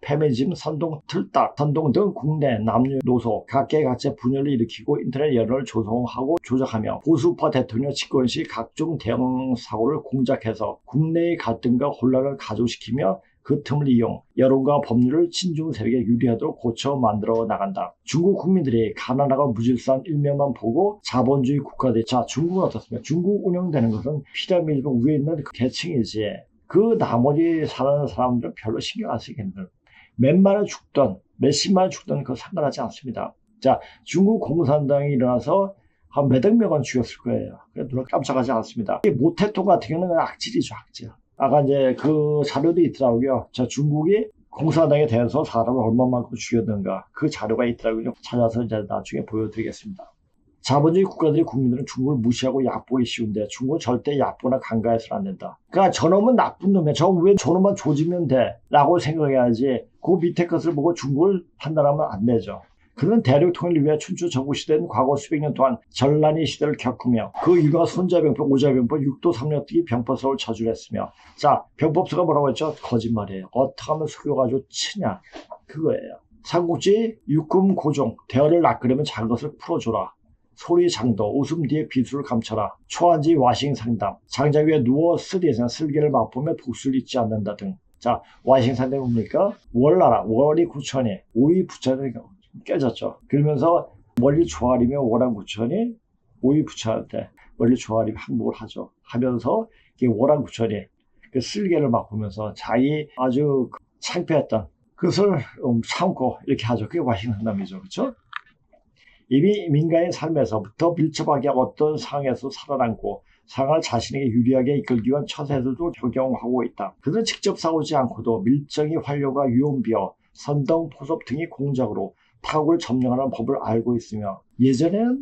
페미니즘 선동 틀딱, 선동 등 국내 남녀노소 각계각층 분열을 일으키고 인터넷 여론을 조성하고 조작하며 보수파 대통령 집권 시 각종 대형 사고를 공작해서 국내의 갈등과 혼란을 가중시키며 그 틈을 이용 여론과 법률을 친중 세력에 유리하도록 고쳐 만들어 나간다. 중국 국민들이 가난하고 무질서한 일면만 보고 자본주의 국가들, 자 중국은 어떻습니까? 중국 운영되는 것은 피라미드 위에 있는 그 계층이지 그 나머지 사는 사람들은 별로 신경 안 쓰겠는 몇만원 죽던 몇십만원 죽던 그거 상관하지 않습니다. 자 중국 공산당이 일어나서 한 몇억 명은 죽였을 거예요. 그래도 눈을 깜짝하지 않습니다. 모태통 같은 경우는 악질이죠, 악질. 아까 이제 그 자료도 있더라고요. 자, 중국이 공산당에 대해서 사람을 얼마만큼 죽였는가. 그 자료가 있더라고요. 찾아서 이제 나중에 보여드리겠습니다. 자본주의 국가들이 국민들은 중국을 무시하고 얕보기 쉬운데 중국은 절대 얕보나 간과해서는 안 된다. 그러니까 저놈은 나쁜 놈이야. 저놈만 조지면 돼. 라고 생각해야지 그 밑에 것을 보고 중국을 판단하면 안 되죠. 그는 대륙 통일을 위해 춘추 전국시대는 과거 수백 년 동안 전란의 시대를 겪으며 그 유명한 손자병법, 오자병법, 육도 삼력뜨기 병법서를 저술했으며 자 병법서가 뭐라고 했죠? 거짓말이에요. 어떻게 하면 속여가지고 치냐 그거예요. 삼국지 육금 고종 대어를 낚으려면 작은 것을 풀어줘라. 소리 장도 웃음 뒤에 비수를 감춰라. 초한지 와싱 상담 장작 위에 누워 쓰리에서 슬기를 맛보며 독수를 잊지 않는다 등. 자 와싱 상담이 뭡니까? 월나라 월이 구천이 오이 부처니 깨졌죠. 그러면서 멀리 조아리며 오랑구천이 오이 부처할 때 멀리 조아리며 항복을 하죠. 하면서 오랑구천이 그 쓸개를 맛보면서 자기 아주 창피했던 그것을 참고 이렇게 하죠. 그게 와싱상담이죠. 그렇죠? 이미 민간인 삶에서부터 밀접하게 어떤 상황에서 살아남고 상황을 자신에게 유리하게 이끌기 위한 처세들도 적용하고 있다. 그들은 직접 싸우지 않고도 밀정이 활용과 유언비어, 선동, 포섭 등이 공작으로 타국을 점령하는 법을 알고 있으며 예전에는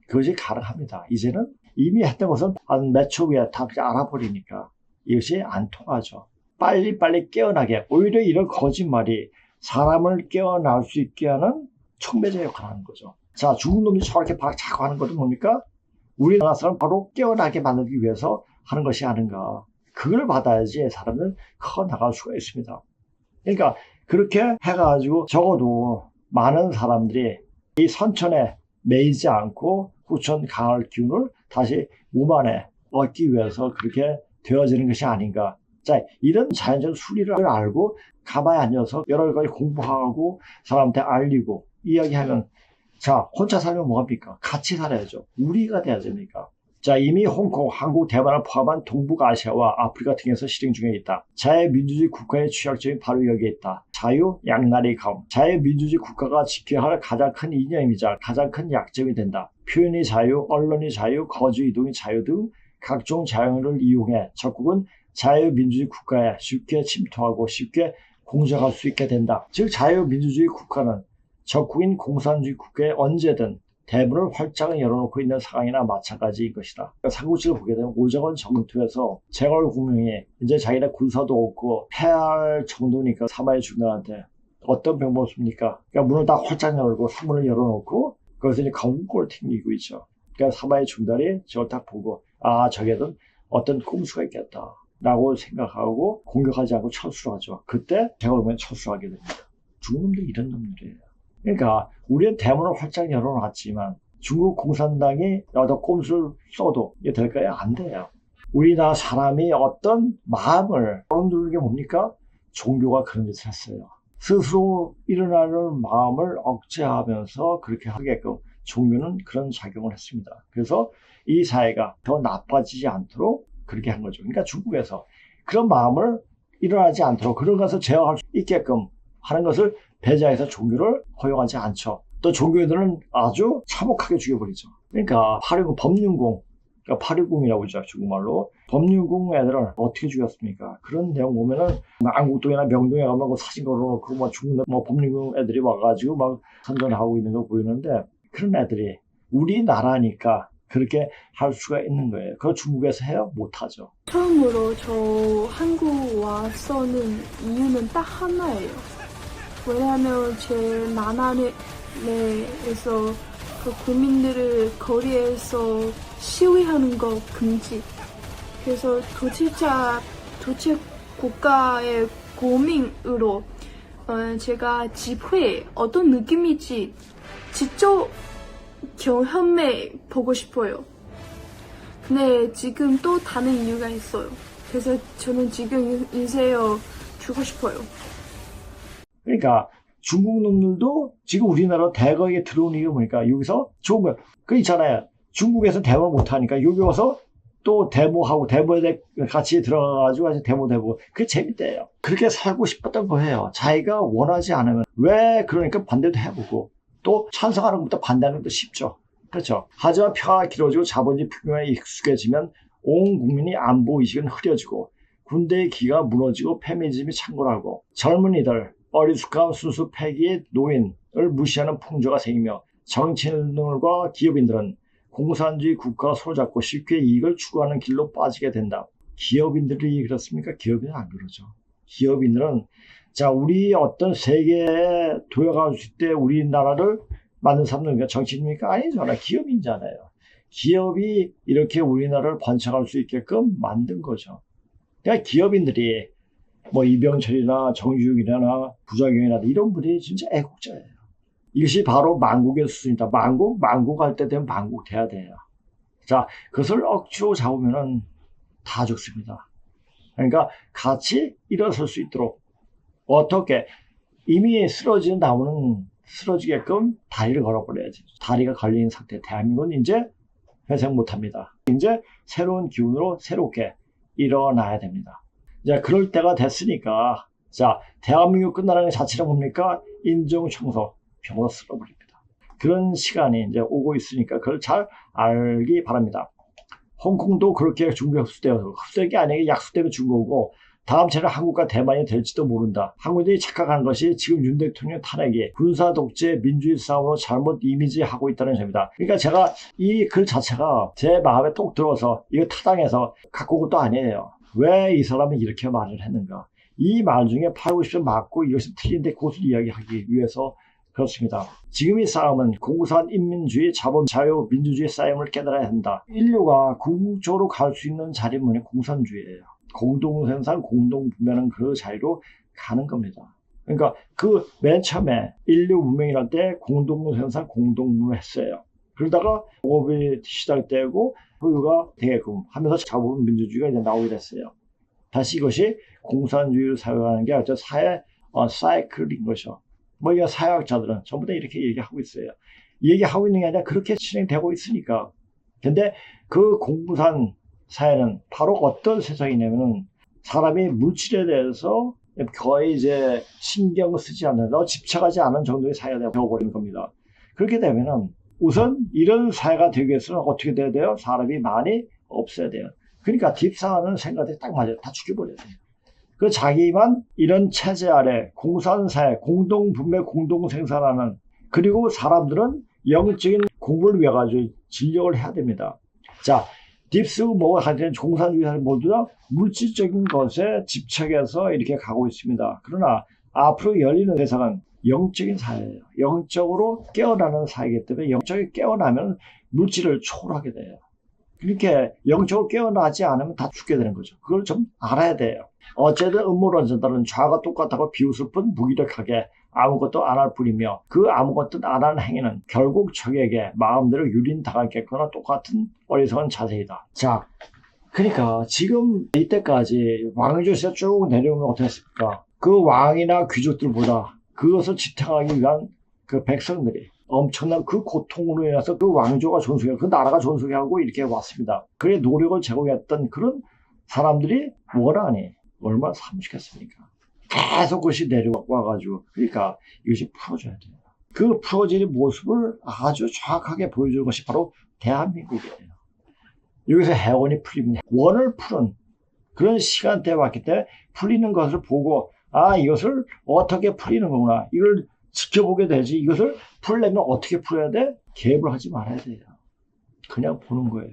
그것이 가능합니다. 이제는 이미 했던 것은 한 몇 초 후에 다 그냥 알아버리니까 이것이 안 통하죠. 빨리빨리 깨어나게 오히려 이런 거짓말이 사람을 깨어날 수 있게 하는 촉매제 역할을 하는 거죠. 자, 중국 놈들이 저렇게 자꾸 하는 것은 뭡니까? 우리나라 사람 바로 깨어나게 만들기 위해서 하는 것이 아닌가. 그걸 받아야지 사람은 커 나갈 수가 있습니다. 그러니까 그렇게 해가지고 적어도 많은 사람들이 이 선천에 매이지 않고 후천 강할 기운을 다시 몸 안에 얻기 위해서 그렇게 되어지는 것이 아닌가. 자, 이런 자연적 수리를 알고 가만히 앉아서 여러 가지 공부하고 사람한테 알리고 이야기하면 자, 혼자 살면 뭐합니까? 같이 살아야죠. 우리가 돼야 됩니까? 자, 이미 홍콩, 한국, 대만을 포함한 동북아시아와 아프리카 등에서 실행 중에 있다. 자유민주주의 국가의 취약점이 바로 여기에 있다. 자유, 양날의 검. 자유민주주의 국가가 지켜야 할 가장 큰 이념이자 가장 큰 약점이 된다. 표현의 자유, 언론의 자유, 거주 이동의 자유 등 각종 자유를 이용해 적국은 자유민주주의 국가에 쉽게 침투하고 쉽게 공작할 수 있게 된다. 즉 자유민주주의 국가는 적국인 공산주의 국가에 언제든 대문을 활짝 열어놓고 있는 상황이나 마찬가지인 것이다. 삼국지를 보게 되면 오정원 정투에서 제걸공명이 이제 자기네 군사도 없고 패할 정도니까 사마의 중단한테 어떤 방법을 씁니까? 그러니까 문을 다 활짝 열고 사문을 열어놓고 거기서 이제 검골 튕기고 있죠. 그러니까 사마의 중단이 저걸 딱 보고 아 저게는 어떤 꼼수가 있겠다 라고 생각하고 공격하지 않고 철수를 하죠. 그때 제걸공명이 철수하게 됩니다. 중국 놈들이 이런 놈들이에요. 그러니까 우리는 대문을 활짝 열어놨지만 중국 공산당이 어떤 꼼수를 써도 이게 될까요? 안 돼요. 우리나라 사람이 어떤 마음을 누르는 게 뭡니까? 종교가 그런 짓을 했어요. 스스로 일어나는 마음을 억제하면서 그렇게 하게끔 종교는 그런 작용을 했습니다. 그래서 이 사회가 더 나빠지지 않도록 그렇게 한 거죠. 그러니까 중국에서 그런 마음을 일어나지 않도록 그런 것을 제어할 수 있게끔 하는 것을 배제해서 종교를 허용하지 않죠. 또 종교인들은 아주 참혹하게 죽여버리죠. 그러니까 8.10 법륜공, 그러니까 8.10이라고 하죠. 중국말로. 법륜공 애들을 어떻게 죽였습니까? 그런 내용 보면은 안국동이나 명동에 가면 그 사진 걸어놓고 뭐 죽는 법륜공 애들이 와가지고 막 선전하고 있는 거 보이는데 그런 애들이 우리나라니까 그렇게 할 수가 있는 거예요. 그걸 중국에서 해요? 못하죠. 처음으로 저 한국 와서는 이유는 딱 하나예요. 왜냐하면 제 나라에서 그 국민들을 거리에서 시위하는 거 금지. 그래서 도체 국가의 고민으로 제가 집회 어떤 느낌인지 직접 경험해 보고 싶어요. 근데 지금 또 다른 이유가 있어요. 그래서 저는 지금 인세요 주고 싶어요. 그러니까 중국 놈들도 지금 우리나라 대거에 들어오는 이유가 뭐니까 여기서 좋은 거예요. 그 있잖아요. 중국에서 데모를 못하니까 여기 와서 또 데모하고 데모에 같이 들어가가지고 데모 그게 재밌대요. 그렇게 살고 싶었던 거예요. 자기가 원하지 않으면 왜 그러니까 반대도 해보고 또 찬성하는 것보다 반대하는 것도 쉽죠. 그렇죠. 하지만 평화가 길어지고 자본주의 풍요에 익숙해지면 온 국민이 안보 의식은 흐려지고 군대의 기가 무너지고 페미니즘이 창궐하고 젊은이들 어리숙한 순수 패기의 노인을 무시하는 풍조가 생기며 정치인들과 기업인들은 공산주의 국가가 손잡고 쉽게 이익을 추구하는 길로 빠지게 된다. 기업인들이 그렇습니까? 기업인은 안 그러죠. 기업인들은 자 우리 어떤 세계에 도약할 수 있을 때 우리나라를 만든 사람들입니까? 정치인입니까? 아니죠. 기업인잖아요. 기업이 이렇게 우리나라를 번창할 수 있게끔 만든 거죠. 그러니까 기업인들이 뭐 이병철이나 정주영이나 부작용이나 이런 분이 진짜 애국자예요. 이것이 바로 만국의 수준이다. 만국 할 때 되면 만국 돼야 돼요. 자, 그것을 억지로 잡으면은 다 죽습니다. 그러니까 같이 일어설 수 있도록 어떻게 이미 쓰러지는 나무는 쓰러지게끔 다리를 걸어버려야지. 다리가 걸린 상태. 대한민국은 이제 회생 못합니다. 이제 새로운 기운으로 새롭게 일어나야 됩니다. 이제 그럴 때가 됐으니까 자 대한민국 끝나는 것 자체는 뭡니까? 인종청소 병으로 쓸어버립니다. 그런 시간이 이제 오고 있으니까 그걸 잘 알기 바랍니다. 홍콩도 그렇게 중국에 흡수되어서 흡수된 게 아니라 약수되면 준 거고 다음 차례 한국과 대만이 될지도 모른다. 한국인들이 착각한 것이 지금 윤 대통령 탄핵이 군사 독재 민주주의 싸움으로 잘못 이미지하고 있다는 점이다. 그러니까 제가 이 글 자체가 제 마음에 똑 들어서 이거 타당해서 갖고 온 것도 아니에요. 왜 이 사람은 이렇게 말을 했는가. 이 말 중에 8, 90점 맞고 이것이 틀린데 그것을 이야기하기 위해서 그렇습니다. 지금 이 싸움은 공산 인민주의, 자본, 자유, 민주주의 싸움을 깨달아야 한다. 인류가 궁극적으로 갈 수 있는 자리문이 공산주의예요. 공동생산, 공동분배는 그 자리로 가는 겁니다. 그러니까 그 맨 처음에 인류 문명이랄 때 공동생산, 공동분배를 했어요. 그러다가 공업이 시작되고 소유가 되게끔 하면서 자본 민주주의가 이제 나오게 됐어요. 다시 이것이 공산주의를 사용하는 게 아주 사회 사이클인 것이죠. 뭐 이 사회학자들은 전부 다 이렇게 얘기하고 있어요. 얘기하고 있는 게 아니라 그렇게 진행되고 있으니까. 근데 그 공산 사회는 바로 어떤 세상이냐면은 사람이 물질에 대해서 거의 이제 신경 쓰지 않는, 집착하지 않은 정도의 사회가 되어버린 겁니다. 그렇게 되면은 우선 이런 사회가 되기 위해서는 어떻게 돼야 돼요? 사람이 많이 없어야 돼요. 그러니까 딥사하는 생각이 딱 맞아요. 다 죽여버려야 돼요. 그 자기만 이런 체제 아래 공산사회, 공동분배, 공동생산하는, 그리고 사람들은 영적인 공부를 위해 가지고 진력을 해야 됩니다. 자, 딥스 뭐가 가진 공산주의사는 모두 다 물질적인 것에 집착해서 이렇게 가고 있습니다. 그러나 앞으로 열리는 세상은 영적인 사회예요. 영적으로 깨어나는 사회이기 때문에 영적이 깨어나면 물질을 초월하게 돼요. 그렇게 영적으로 깨어나지 않으면 다 죽게 되는 거죠. 그걸 좀 알아야 돼요. 어쨌든 음모론자들은 좌가 똑같다고 비웃을 뿐 무기력하게 아무것도 안 할 뿐이며 그 아무것도 안 하는 행위는 결국 적에게 마음대로 유린당하겠거나 똑같은 어리석은 자세이다. 자, 그러니까 지금 이때까지 왕조 시대 쭉 내려오면 어떻습니까? 그 왕이나 귀족들보다 그것을 지탱하기 위한 그 백성들이 엄청난 그 고통으로 인해서 그 왕조가 존속하고 그 나라가 존속하고 이렇게 왔습니다. 그의 노력을 제공했던 그런 사람들이 원하니 얼마나 사무시겠습니까? 계속 그것이 내려와가지고 그러니까 이것이 풀어져야 돼요. 그 풀어지는 모습을 아주 정확하게 보여주는 것이 바로 대한민국이에요. 여기서 해원이 풀립니다. 원을 푸는 그런 시간대에 왔기 때문에 풀리는 것을 보고 아 이것을 어떻게 풀리는 거구나 이걸 지켜보게 되지. 이것을 풀려면 어떻게 풀어야 돼? 개입을 하지 말아야 돼요. 그냥 보는 거예요.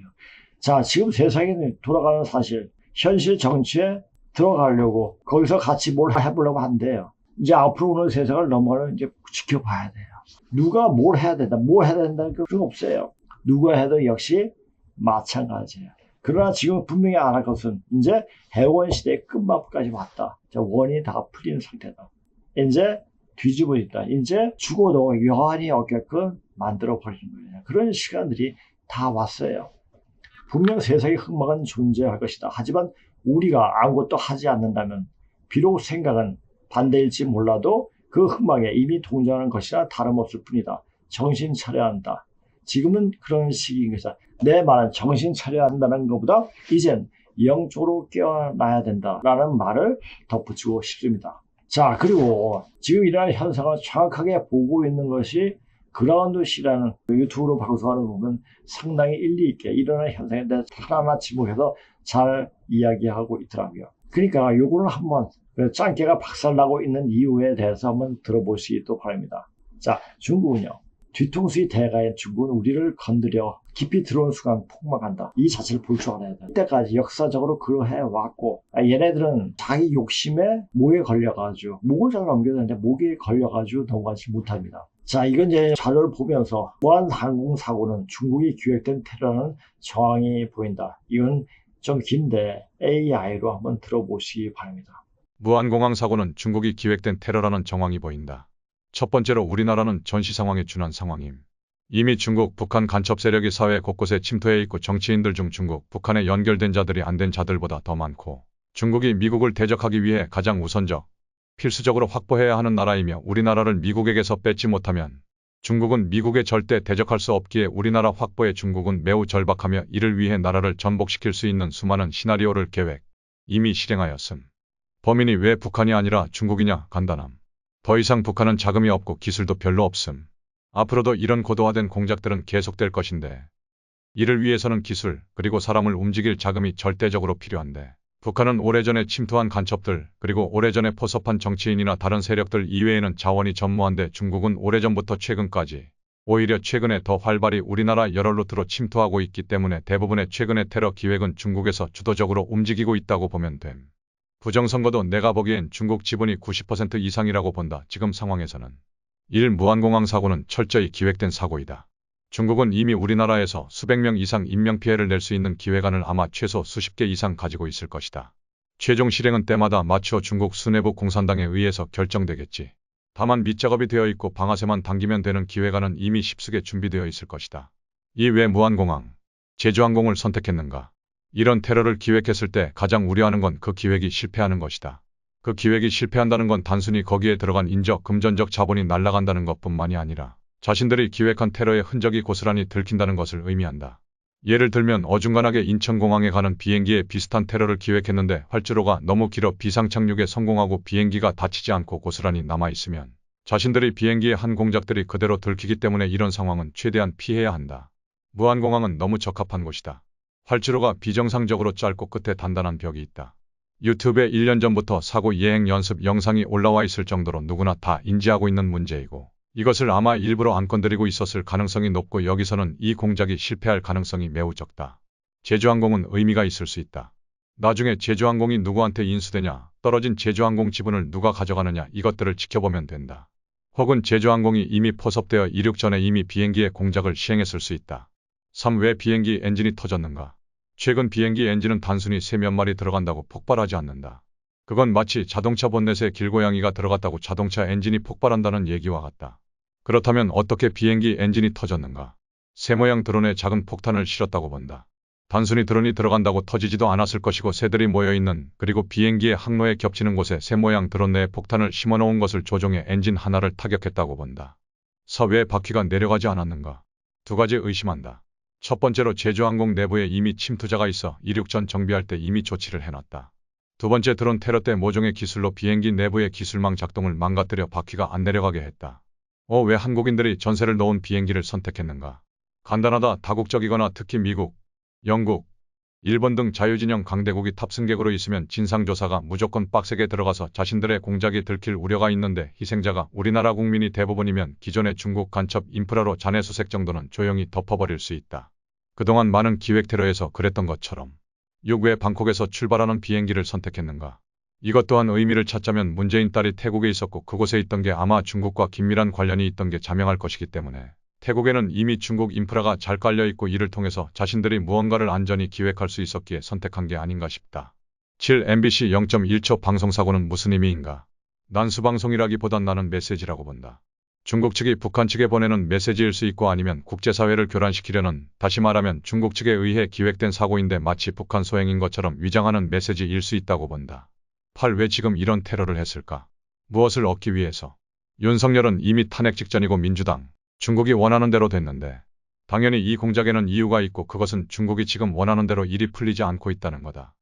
자, 지금 세상에 돌아가는 사실, 현실 정치에 들어가려고 거기서 같이 뭘 해보려고 한대요. 이제 앞으로 오는 세상을 넘어가는 이제 지켜봐야 돼요. 누가 뭘 해야 된다, 뭐 해야 된다는 게 없어요. 누가 해도 역시 마찬가지예요. 그러나 지금 분명히 알아갈 것은 이제 해원 시대의 끝막까지 왔다. 원이 다 풀리는 상태다. 이제 뒤집어진다. 이제 죽어도 여한이 없게끔 만들어버리는 거예요. 그런 시간들이 다 왔어요. 분명 세상의 흑막은 존재할 것이다. 하지만 우리가 아무것도 하지 않는다면 비록 생각은 반대일지 몰라도 그 흑막에 이미 동조하는 것이나 다름없을 뿐이다. 정신 차려야 한다. 지금은 그런 시기인 것이다. 내 말은 정신 차려야 한다는 것보다 이젠 영적으로 깨어나야 된다라는 말을 덧붙이고 싶습니다. 자, 그리고 지금 일어나는 현상을 정확하게 보고 있는 것이 그라운드시라는 유튜브로 방송하는 거 보면 상당히 일리 있게 일어나는 현상에 대해서 하나하나 지목해서 잘 이야기하고 있더라고요. 그러니까 요거를 한번 짱깨가 박살나고 있는 이유에 대해서 한번 들어보시기 바랍니다. 자, 중국은요. 뒤통수의 대가인 중국은 우리를 건드려 깊이 들어온 순간 폭망한다. 이 자체를 볼 줄 알아야 돼. 이때까지 역사적으로 그러해 왔고 얘네들은 자기 욕심에 목에 걸려가지고 목을 잘 넘겨야 되는데 목에 걸려가지고 넘어가지 못합니다. 자, 이건 이제 자료를 보면서 무한항공사고는 중국이 기획된 테러라는 정황이 보인다. 이건 좀 긴데 AI로 한번 들어보시기 바랍니다. 무한공항 사고는 중국이 기획된 테러라는 정황이 보인다. 첫 번째로 우리나라는 전시 상황에 준한 상황임. 이미 중국, 북한 간첩 세력이 사회 곳곳에 침투해 있고 정치인들 중 중국, 북한에 연결된 자들이 안 된 자들보다 더 많고 중국이 미국을 대적하기 위해 가장 우선적, 필수적으로 확보해야 하는 나라이며 우리나라를 미국에게서 뺏지 못하면 중국은 미국에 절대 대적할 수 없기에 우리나라 확보에 중국은 매우 절박하며 이를 위해 나라를 전복시킬 수 있는 수많은 시나리오를 계획, 이미 실행하였음. 범인이 왜 북한이 아니라 중국이냐 간단함. 더 이상 북한은 자금이 없고 기술도 별로 없음. 앞으로도 이런 고도화된 공작들은 계속될 것인데 이를 위해서는 기술 그리고 사람을 움직일 자금이 절대적으로 필요한데 북한은 오래전에 침투한 간첩들, 그리고 오래전에 포섭한 정치인이나 다른 세력들 이외에는 자원이 전무한데 중국은 오래전부터 최근까지 오히려 최근에 더 활발히 우리나라 여러 루트로 침투하고 있기 때문에 대부분의 최근의 테러 기획은 중국에서 주도적으로 움직이고 있다고 보면 됨. 부정선거도 내가 보기엔 중국 지분이 90% 이상이라고 본다. 지금 상황에서는. 1. 무안공항 사고는 철저히 기획된 사고이다. 중국은 이미 우리나라에서 수백 명 이상 인명피해를 낼 수 있는 기획안을 아마 최소 수십 개 이상 가지고 있을 것이다. 최종 실행은 때마다 맞추어 중국 수뇌부 공산당에 의해서 결정되겠지. 다만 밑작업이 되어 있고 방아쇠만 당기면 되는 기획안은 이미 십수개 준비되어 있을 것이다. 이 왜 무안공항, 제주항공을 선택했는가? 이런 테러를 기획했을 때 가장 우려하는 건 그 기획이 실패하는 것이다. 그 기획이 실패한다는 건 단순히 거기에 들어간 인적, 금전적 자본이 날아간다는 것뿐만이 아니라 자신들이 기획한 테러의 흔적이 고스란히 들킨다는 것을 의미한다. 예를 들면 어중간하게 인천공항에 가는 비행기에 비슷한 테러를 기획했는데 활주로가 너무 길어 비상착륙에 성공하고 비행기가 다치지 않고 고스란히 남아있으면 자신들이 비행기의 한 공작들이 그대로 들키기 때문에 이런 상황은 최대한 피해야 한다. 무안공항은 너무 적합한 곳이다. 활주로가 비정상적으로 짧고 끝에 단단한 벽이 있다. 유튜브에 1년 전부터 사고 예행 연습 영상이 올라와 있을 정도로 누구나 다 인지하고 있는 문제이고 이것을 아마 일부러 안 건드리고 있었을 가능성이 높고 여기서는 이 공작이 실패할 가능성이 매우 적다. 제주항공은 의미가 있을 수 있다. 나중에 제주항공이 누구한테 인수되냐, 떨어진 제주항공 지분을 누가 가져가느냐 이것들을 지켜보면 된다. 혹은 제주항공이 이미 포섭되어 이륙 전에 이미 비행기의 공작을 시행했을 수 있다. 3. 왜 비행기 엔진이 터졌는가? 최근 비행기 엔진은 단순히 새 몇 마리 들어간다고 폭발하지 않는다. 그건 마치 자동차 본넷에 길고양이가 들어갔다고 자동차 엔진이 폭발한다는 얘기와 같다. 그렇다면 어떻게 비행기 엔진이 터졌는가? 새 모양 드론에 작은 폭탄을 실었다고 본다. 단순히 드론이 들어간다고 터지지도 않았을 것이고 새들이 모여있는 그리고 비행기의 항로에 겹치는 곳에 새 모양 드론 내에 폭탄을 심어놓은 것을 조종해 엔진 하나를 타격했다고 본다. 4. 왜 바퀴가 내려가지 않았는가? 두 가지 의심한다. 첫 번째로 제주항공 내부에 이미 침투자가 있어 이륙 전 정비할 때 이미 조치를 해놨다. 두 번째 드론 테러 때 모종의 기술로 비행기 내부의 기술망 작동을 망가뜨려 바퀴가 안 내려가게 했다. 왜 한국인들이 전세를 놓은 비행기를 선택했는가? 간단하다. 다국적이거나 특히 미국, 영국, 일본 등 자유진영 강대국이 탑승객으로 있으면 진상조사가 무조건 빡세게 들어가서 자신들의 공작이 들킬 우려가 있는데 희생자가 우리나라 국민이 대부분이면 기존의 중국 간첩 인프라로 잔해수색 정도는 조용히 덮어버릴 수 있다. 그동안 많은 기획 테러에서 그랬던 것처럼. 6. 왜 방콕에서 출발하는 비행기를 선택했는가? 이것 또한 의미를 찾자면 문재인 딸이 태국에 있었고 그곳에 있던 게 아마 중국과 긴밀한 관련이 있던 게 자명할 것이기 때문에 태국에는 이미 중국 인프라가 잘 깔려있고 이를 통해서 자신들이 무언가를 안전히 기획할 수 있었기에 선택한 게 아닌가 싶다. 7. MBC 0.1초 방송사고는 무슨 의미인가? 난수방송이라기보단 나는 메시지라고 본다. 중국 측이 북한 측에 보내는 메시지일 수 있고 아니면 국제사회를 교란시키려는, 다시 말하면 중국 측에 의해 기획된 사고인데 마치 북한 소행인 것처럼 위장하는 메시지일 수 있다고 본다. 8. 왜 지금 이런 테러를 했을까? 무엇을 얻기 위해서? 윤석열은 이미 탄핵 직전이고 민주당, 중국이 원하는 대로 됐는데 당연히 이 공작에는 이유가 있고 그것은 중국이 지금 원하는 대로 일이 풀리지 않고 있다는 거다.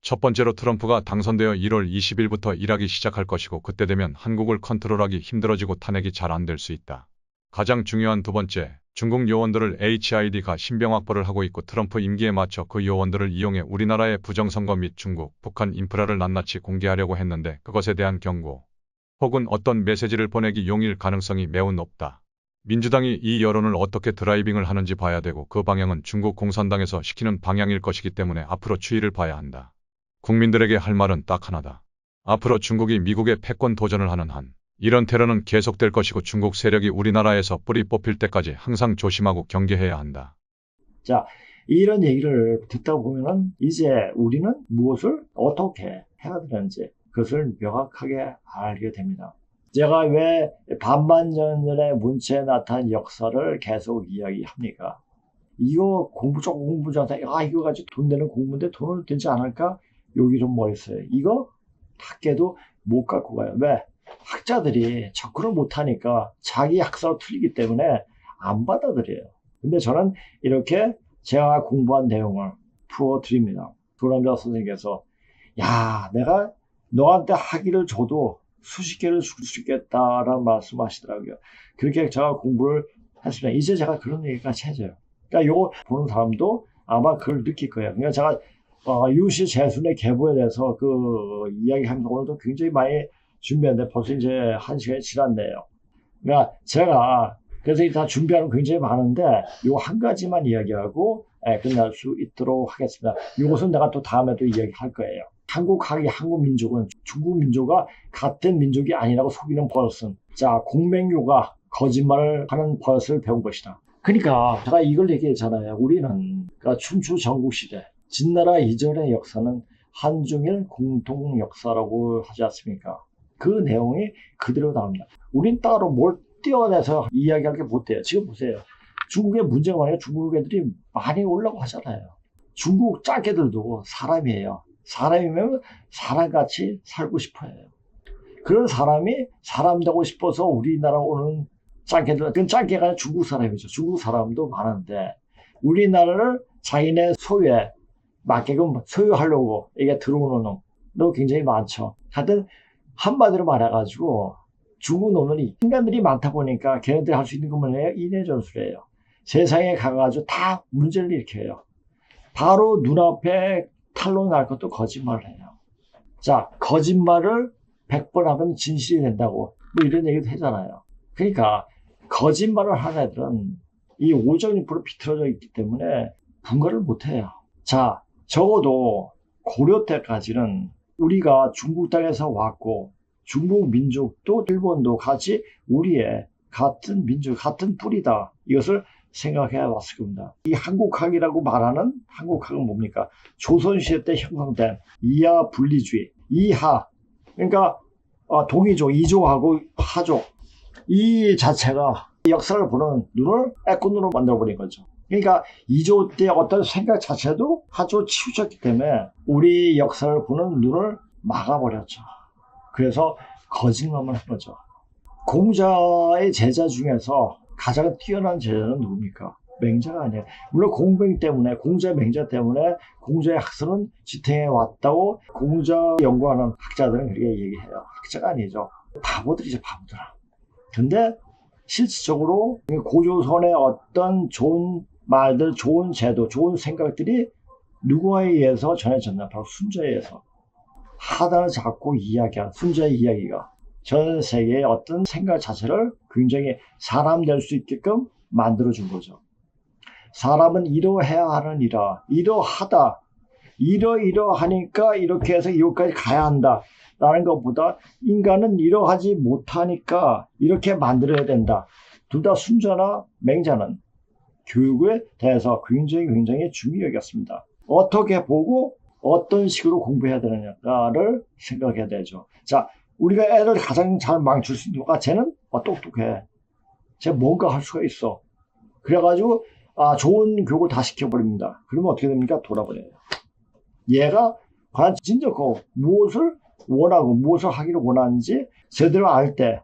첫 번째로 트럼프가 당선되어 1월 20일부터 일하기 시작할 것이고 그때 되면 한국을 컨트롤하기 힘들어지고 탄핵이 잘 안 될 수 있다. 가장 중요한 두 번째, 중국 요원들을 HID가 신병 확보를 하고 있고 트럼프 임기에 맞춰 그 요원들을 이용해 우리나라의 부정선거 및 중국, 북한 인프라를 낱낱이 공개하려고 했는데 그것에 대한 경고 혹은 어떤 메시지를 보내기 용일 가능성이 매우 높다. 민주당이 이 여론을 어떻게 드라이빙을 하는지 봐야 되고 그 방향은 중국 공산당에서 시키는 방향일 것이기 때문에 앞으로 추이를 봐야 한다. 국민들에게 할 말은 딱 하나다. 앞으로 중국이 미국의 패권 도전을 하는 한 이런 테러는 계속될 것이고 중국 세력이 우리나라에서 뿌리 뽑힐 때까지 항상 조심하고 경계해야 한다. 자, 이런 얘기를 듣다 보면은 이제 우리는 무엇을 어떻게 해야 되는지 그것을 명확하게 알게 됩니다. 제가 왜 반만 년 전에 문체에 나타난 역사를 계속 이야기합니까? 이거 공부전에 이거 가지고 돈 되는 공부인데 돈을 되지 않을까? 여기 좀 뭐 있어요. 이거 학계도 못 갖고 가요. 왜? 학자들이 접근을 못하니까 자기 학사로 틀리기 때문에 안 받아들여요. 근데 저는 이렇게 제가 공부한 내용을 풀어드립니다. 조남자 선생님께서 야, 내가 너한테 학위를 줘도 수십 개를 줄 수 있겠다라는 말씀하시더라고요. 그렇게 제가 공부를 했습니다. 이제 제가 그런 얘기가 찾아요. 그러니까 이거 보는 사람도 아마 그걸 느낄 거예요. 그러니까 제가 유시 재순의 계보에 대해서 그 이야기하면서 오늘도 굉장히 많이 준비했는데 벌써 이제 1시간이 지났네요. 그러니까 제가 그래서 다 준비하는 거 굉장히 많은데 요 한 가지만 이야기하고 끝날 수 있도록 하겠습니다. 이것은 내가 또 다음에도 이야기할 거예요. 한국학이 한국민족은 중국민족과 같은 민족이 아니라고 속이는 버릇은 자 공맹요가 거짓말을 하는 버릇을 배운 것이다. 그러니까 제가 이걸 얘기했잖아요. 우리는 그러니까 춘추 전국시대 진나라 이전의 역사는 한중일 공통 역사라고 하지 않습니까? 그 내용이 그대로 나옵니다. 우린 따로 뭘 떼어내서 이야기할 게 못 돼요. 지금 보세요. 중국의 문제가 많아요. 중국 애들이 많이 오려고 하잖아요. 중국 짱개들도 사람이에요. 사람이면 사람같이 살고 싶어 해요. 그런 사람이 사람 되고 싶어서 우리나라 오는 짱개들, 그건 짱개가 아니라 중국 사람이죠. 중국 사람도 많은데 우리나라를 자기네 소유에 맞게끔 소유하려고 이게 들어오는 놈도 굉장히 많죠. 하여튼 한마디로 말해가지고 중국 놈들이 인간들이 많다 보니까 걔네들이 할 수 있는 것만 해요. 인해전술이에요. 세상에 가가지고 다 문제를 일으켜요. 바로 눈앞에 탄로 날 것도 거짓말을 해요. 자, 거짓말을 100번 하면 진실이 된다고 뭐 이런 얘기도 하잖아요. 그러니까 거짓말을 하는 애들은 이 오정잎으로 비틀어져 있기 때문에 분간을 못해요. 자, 적어도 고려 때까지는 우리가 중국 땅에서 왔고 중국 민족도 일본도 같이 우리의 같은 민족, 같은 뿌리다. 이것을 생각해 왔을 겁니다. 이 한국학이라고 말하는 한국학은 뭡니까? 조선시대 때 형성된 이하 분리주의, 이하, 그러니까 동이족, 이족하고 하족, 이 자체가 역사를 보는 눈을 애꾸눈으로 만들어버린 거죠. 그러니까 이족 때 어떤 생각 자체도 하족을 치우쳤기 때문에 우리 역사를 보는 눈을 막아버렸죠. 그래서 거짓말만 한 거죠. 공자의 제자 중에서 가장 뛰어난 제자는 누굽니까? 맹자가 아니에요. 물론 공병 때문에, 공자 맹자 때문에 공자의 학설은 지탱해 왔다고 공자 연구하는 학자들은 그렇게 얘기해요. 학자가 아니죠. 바보들이죠, 바보들. 근데 실질적으로 고조선의 어떤 좋은 말들, 좋은 제도, 좋은 생각들이 누구에 의해서 전해졌나? 바로 순자에 의해서. 하단을 잡고 이야기한 순자의 이야기가 전 세계의 어떤 생각 자체를 굉장히 사람 될 수 있게끔 만들어준 거죠. 사람은 이러해야 하는 이러하다, 이러하니까 이렇게 해서 이것까지 가야 한다 라는 것보다 인간은 이러하지 못하니까 이렇게 만들어야 된다. 둘 다 순자나 맹자는 교육에 대해서 굉장히 중요히 여겼습니다. 어떻게 보고 어떤 식으로 공부해야 되느냐를 생각해야 되죠. 자, 우리가 애를 가장 잘 망칠 수 있는 거가 쟤는 똑똑해. 쟤 뭔가 할 수가 있어. 그래가지고 좋은 교육을 다 시켜버립니다. 그러면 어떻게 됩니까? 돌아버려요. 얘가 과연 진짜 무엇을 원하고 무엇을 하기를 원하는지 제대로 알 때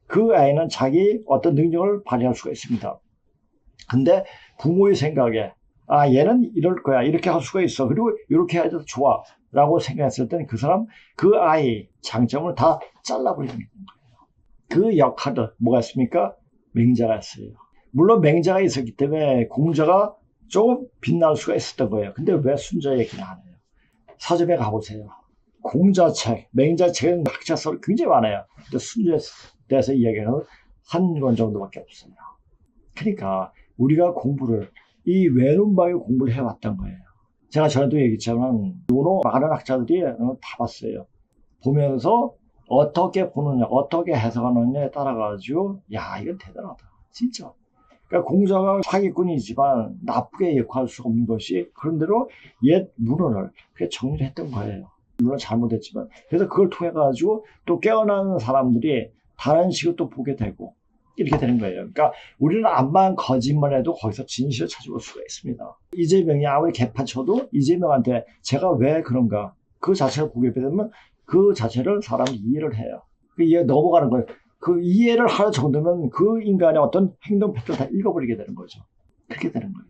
그 아이는 자기 어떤 능력을 발휘할 수가 있습니다. 근데 부모의 생각에 얘는 이럴 거야. 이렇게 할 수가 있어. 그리고 이렇게 해야 좋아. 라고 생각했을 때는 그 사람, 그 아이 장점을 다 잘라버리는 거예요. 그 역할을 뭐가 있습니까? 맹자가 했어요. 물론 맹자가 있었기 때문에 공자가 조금 빛날 수가 있었던 거예요. 근데 왜 순자 얘기는 안 해요? 서점에 가보세요. 공자책, 맹자책은 학자서를 굉장히 많아요. 근데 순자에 대해서 이야기는 한 권 정도밖에 없어요. 그러니까 우리가 공부를 이 외눈박이 공부를 해왔던 거예요. 제가 전에도 얘기했지만 논어 많은 학자들이 다 봤어요. 보면서 어떻게 보느냐, 어떻게 해석하느냐에 따라가지고 이건 대단하다. 진짜. 그러니까 공자가 사기꾼이지만 나쁘게 역할 수 없는 것이 그런대로 옛 문헌을 그렇게 정리를 했던 거예요. 물론 잘못했지만. 그래서 그걸 통해 가지고 또 깨어나는 사람들이 다른 식으로 또 보게 되고 이렇게 되는 거예요. 그러니까 우리는 암만 거짓말해도 거기서 진실을 찾아볼 수가 있습니다. 이재명이 아무리 개판 쳐도 이재명한테 제가 왜 그런가 그 자체를 보게 되면 그 자체를 사람이 이해를 해요. 그 이해 넘어가는 거예요. 그 이해를 할 정도면 그 인간의 어떤 행동 패턴을 다 읽어버리게 되는 거죠. 그렇게 되는 거예요.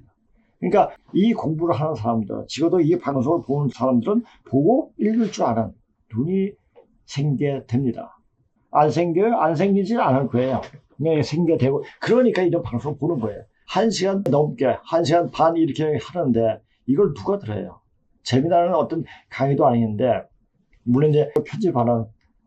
그러니까 이 공부를 하는 사람들, 적어도 이 방송을 보는 사람들은 보고 읽을 줄 아는 눈이 생겨야 됩니다. 안 생겨요? 안 생기지 않을 거예요. 그냥 생겨되고, 그러니까 이런 방송을 보는 거예요. 1시간 넘게, 1시간 반 이렇게 하는데 이걸 누가 들어요? 재미나는 어떤 강의도 아닌데, 물론 이제 편집하는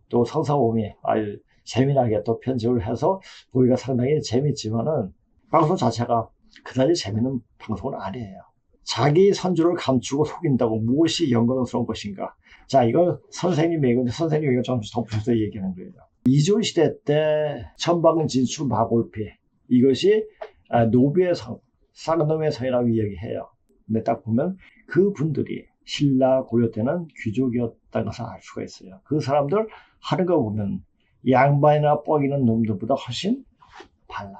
또 성사범이 아주 재미나게 또 편집을 해서 보기가 상당히 재밌지만은 방송 자체가 그다지 재밌는 방송은 아니에요. 자기 선주를 감추고 속인다고 무엇이 영광스러운 것인가? 자, 이건 선생님 얘기인데 선생님 이거 좀 덧붙여서 얘기하는 거예요. 이조 시대 때 천방진수 마골피, 이것이 노비의 성, 쌍놈의 성이라고 이야기해요. 근데 딱 보면 그 분들이 신라 고려 때는 귀족이었다는 것을 알 수가 있어요. 그 사람들 하는 거 보면 양반이나 뻐기는 놈들보다 훨씬 발라요.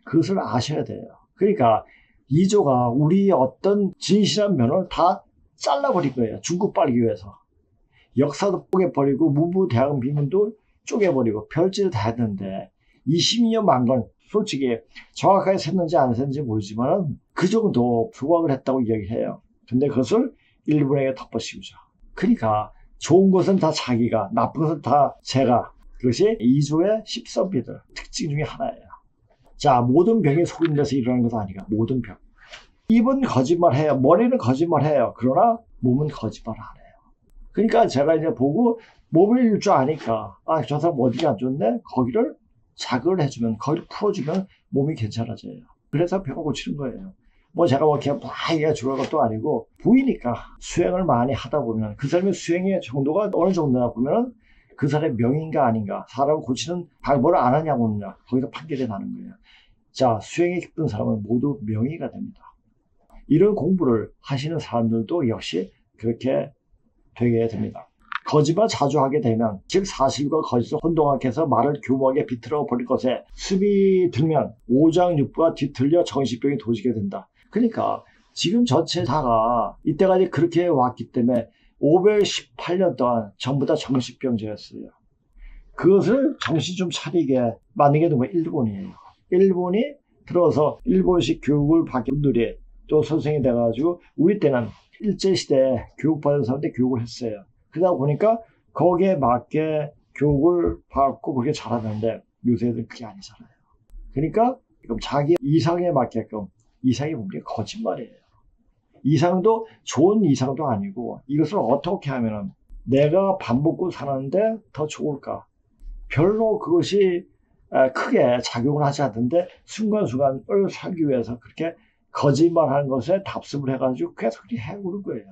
그것을 아셔야 돼요. 그러니까 이조가 우리 어떤 진실한 면을 다 잘라버릴 거예요. 중국 빨기 위해서. 역사도 쪼개버리고 무부대학 비문도 쪼개버리고 별짓을 다 했는데 22년 만건 솔직히 정확하게 샜는지 안 샜는지 모르지만 그 정도 조각을 했다고 이야기해요. 근데 그것을 일본에게 덮어씌우죠. 그러니까 좋은 것은 다 자기가, 나쁜 것은 다 제가. 그것이 이조의 십선비들 특징 중에 하나예요. 자, 모든 병이 속인데서 일어나는 것은 아니가. 모든 병. 입은 거짓말해요. 머리는 거짓말해요. 그러나 몸은 거짓말 안 해요. 그러니까 제가 이제 보고 몸을 읽을 줄 아니까 저 사람 어디가 안 좋네? 거기를 자극을 해주면, 거기를 풀어주면 몸이 괜찮아져요. 그래서 병을 고치는 거예요. 뭐 제가 뭐 그냥 얘기가 중요한 것도 아니고 보이니까 수행을 많이 하다 보면 그 사람의 수행의 정도가 어느 정도나 보면 그 사람의 명인가 아닌가, 사람을 고치는 방법을 안 하냐고 하느냐, 거기서 판결이 나는 거예요. 자, 수행이 깊은 사람은 모두 명의가 됩니다. 이런 공부를 하시는 사람들도 역시 그렇게 되게 됩니다. 거짓말 자주 하게 되면, 즉 사실과 거짓을 혼동하게 해서 말을 교묘하게 비틀어 버릴 것에 습이 들면 오장육부가 뒤틀려 정신병이 도지게 된다. 그러니까 지금 전체 다가 이때까지 그렇게 왔기 때문에 518년 동안 전부 다 정신병자였어요. 그것을 정신 좀 차리게 만든 게 누구? 일본이에요. 일본이 들어서 일본식 교육을 받은 분들이 또 선생이 돼가지고 우리 때는 일제시대에 교육받은 사람들 교육을 했어요. 그러다 보니까 거기에 맞게 교육을 받고 그렇게 자랐는데 요새 애들은 그게 아니잖아요. 그러니까 자기 이상에 맞게끔, 이상이 뭡니까? 거짓말이에요. 이상도 좋은 이상도 아니고 이것을 어떻게 하면 내가 밥 먹고 사는데 더 좋을까? 별로 그것이 크게 작용을 하지 않는데 순간순간을 살기 위해서 그렇게 거짓말하는 것에 답습을 해가지고 계속 그렇게 해오는 거예요.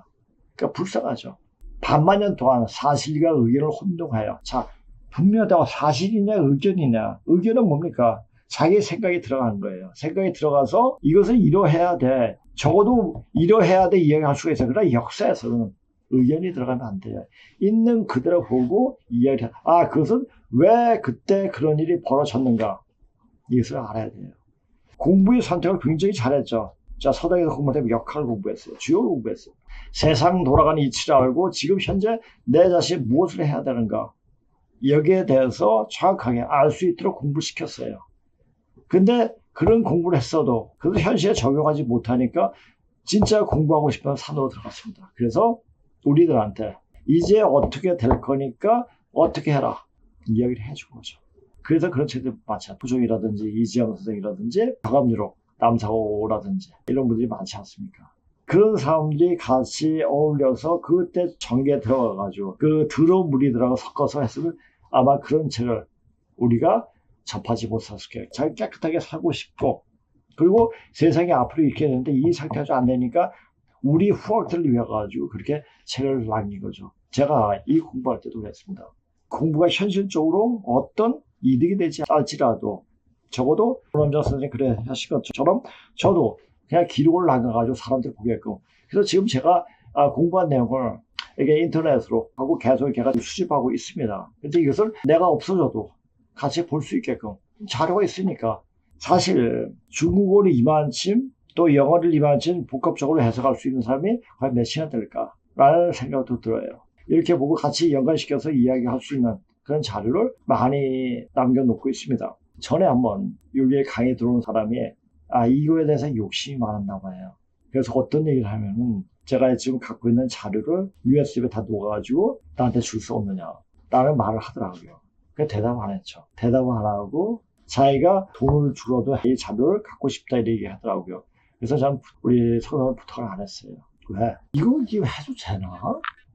그러니까 불쌍하죠. 반만년 동안 사실과 의견을 혼동하여, 자, 분명하다고 사실이냐 의견이냐, 의견은 뭡니까? 자기의 생각이 들어가는 거예요. 생각이 들어가서 이것을 이러해야 돼, 적어도 이러해야 돼 이야기할 수가 있어요. 그러나 역사에서는 의견이 들어가면 안 돼요. 있는 그대로 보고 이야기를 해야, 그것은 왜 그때 그런 일이 벌어졌는가, 이것을 알아야 돼요. 공부의 선택을 굉장히 잘했죠. 자, 서당에서 공부할 때 역학을 공부했어요. 주요를 공부했어요. 세상 돌아가는 이치를 알고 지금 현재 내 자신이 무엇을 해야 되는가, 여기에 대해서 정확하게 알 수 있도록 공부를 시켰어요. 근데 그런 공부를 했어도 그것을 현실에 적용하지 못하니까 진짜 공부하고 싶은 산으로 들어갔습니다. 그래서 우리들한테 이제 어떻게 될 거니까 어떻게 해라 이야기를 해준 거죠. 그래서 그런 책들 많지, 부종이라든지 이지영 선생이라든지 박암유록, 남사고라든지 이런 분들이 많지 않습니까? 그런 사람들이 같이 어울려서 그때 전개에 들어가가지고 그 더러운 무리들하고 섞어서 했으면 아마 그런 책을 우리가 접하지 못했을 거예요. 잘 깨끗하게 살고 싶고, 그리고 세상이 앞으로 이렇게 되는데 이 상태가 안 되니까 우리 후학들을 위해 가지고 그렇게 책을 남긴 거죠. 제가 이 공부할 때도 그랬습니다. 공부가 현실적으로 어떤 이득이 되지 않을지라도 적어도 남자 선생님 그래 하신 것처럼 저도 그냥 기록을 남겨가지고 사람들 보게끔. 그래서 지금 제가 공부한 내용을 이게 인터넷으로 하고 계속 이렇게 수집하고 있습니다. 근데 이것을 내가 없어져도 같이 볼 수 있게끔 자료가 있으니까, 사실 중국어를 이만큼 또 영어를 이만큼 복합적으로 해석할 수 있는 사람이 과연 몇이나 될까라는 생각도 들어요. 이렇게 보고 같이 연관시켜서 이야기할 수 있는 그런 자료를 많이 남겨놓고 있습니다. 전에 한번 여기에 강의 들어온 사람이 이거에 대해서 욕심이 많았나 봐요. 그래서 어떤 얘기를 하면은 제가 지금 갖고 있는 자료를 USB에 다 녹아가지고 나한테 줄 수 없느냐 라는 말을 하더라고요. 그 대답 안 했죠. 대답을 안 하고 자기가 돈을 주어도 이 자료를 갖고 싶다 이렇게 얘기하더라고요. 그래서 전 우리 성도는 부탁을 안 했어요. 왜? 이거 해도 되나?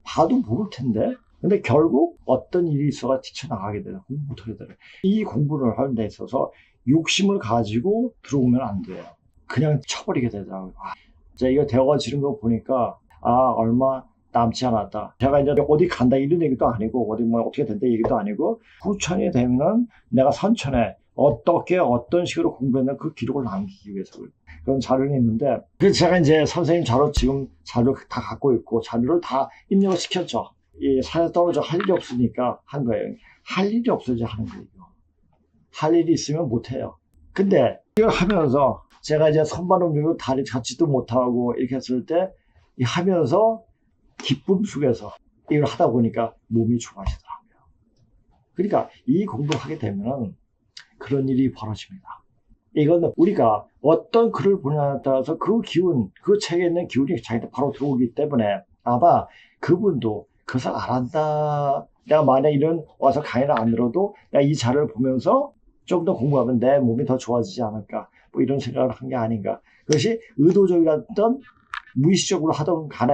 봐도 모를 텐데. 근데 결국 어떤 일이 있어가 뛰쳐나가게 되나, 공부 못하게 되나. 이 공부를 하는 데 있어서 욕심을 가지고 들어오면 안 돼요. 그냥 쳐버리게 되더라고요. 이거 되어지는 거 보니까, 얼마 남지 않았다. 제가 이제 어디 간다 이런 얘기도 아니고, 어디 뭐 어떻게 된다 얘기도 아니고, 후천이 되면은 내가 선천에 어떤 식으로 공부했나 그 기록을 남기기 위해서 그런 자료는 있는데, 그래서 제가 이제 선생님 자료 다 갖고 있고, 자료를 다 입력을 시켰죠. 이 산에 떨어져 할 일이 없으니까 한 거예요. 할 일이 없어야 하는 거예요. 할 일이 있으면 못해요. 근데 이걸 하면서 제가 이제 선반 움직이고 다리 잡지도 못하고 이렇게 했을 때 하면서 기쁨 속에서 이걸 하다 보니까 몸이 좋아지더라고요. 그러니까 이 공부를 하게 되면 그런 일이 벌어집니다. 이거는 우리가 어떤 글을 보냐에 따라서 그 기운, 그 책에 있는 기운이 자기한테 바로 들어오기 때문에 아마 그분도 그것을 알았다. 내가 만약 이런 와서 강의를 안 들어도 내가 이 자료를 보면서 좀 더 공부하면 내 몸이 더 좋아지지 않을까. 뭐 이런 생각을 한 게 아닌가. 그것이 의도적이었던 무의식적으로 하던 간에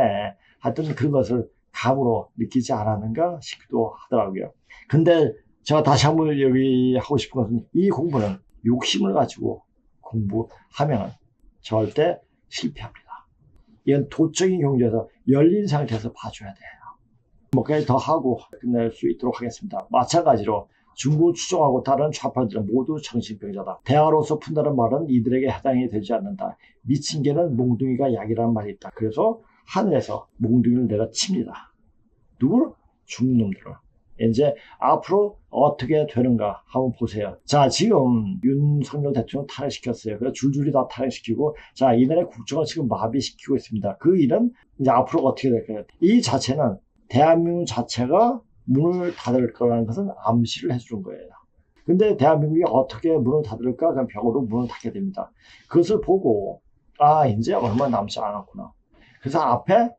하여튼 그런 것을 감으로 느끼지 않았는가 싶기도 하더라고요. 근데 제가 다시 한번 여기 하고 싶은 것은 이 공부는 욕심을 가지고 공부하면 절대 실패합니다. 이건 도적인 경지에서 열린 상태에서 봐줘야 돼요. 몇 가지 더 하고 끝낼 수 있도록 하겠습니다. 마찬가지로 중고 추종하고 다른 좌파들은 모두 정신병자다. 대화로서 푼다는 말은 이들에게 해당이 되지 않는다. 미친 개는 몽둥이가 약이라는 말이 있다. 그래서 하늘에서 몽둥이를 내려칩니다. 누굴? 죽는 놈들을. 이제 앞으로 어떻게 되는가 한번 보세요. 자, 지금 윤석열 대통령 탄핵시켰어요. 그래서 줄줄이 다 탄핵시키고, 자, 이 나라의 국정을 지금 마비시키고 있습니다. 그 일은 이제 앞으로 어떻게 될까요? 이 자체는 대한민국 자체가 문을 닫을 거라는 것은 암시를 해주는 거예요. 근데 대한민국이 어떻게 문을 닫을까? 그냥 벽으로 문을 닫게 됩니다. 그것을 보고, 이제 얼마 남지 않았구나. 그래서 앞에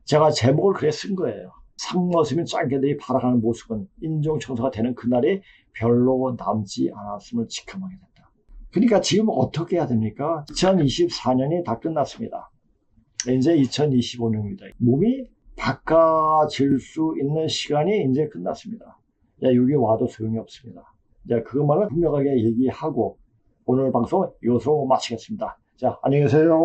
제가 제목을 그래 쓴 거예요. 상머스민 짱개들이 발악하는 모습은 인종청소가 되는 그날이 별로 남지 않았음을 직감하게 된다. 그러니까 지금 어떻게 해야 됩니까? 2024년이 다 끝났습니다. 이제 2025년입니다. 몸이 바꿔질 수 있는 시간이 이제 끝났습니다. 여기 와도 소용이 없습니다. 그것만을 분명하게 얘기하고 오늘 방송 이것으로 마치겠습니다. 자, 안녕히 계세요.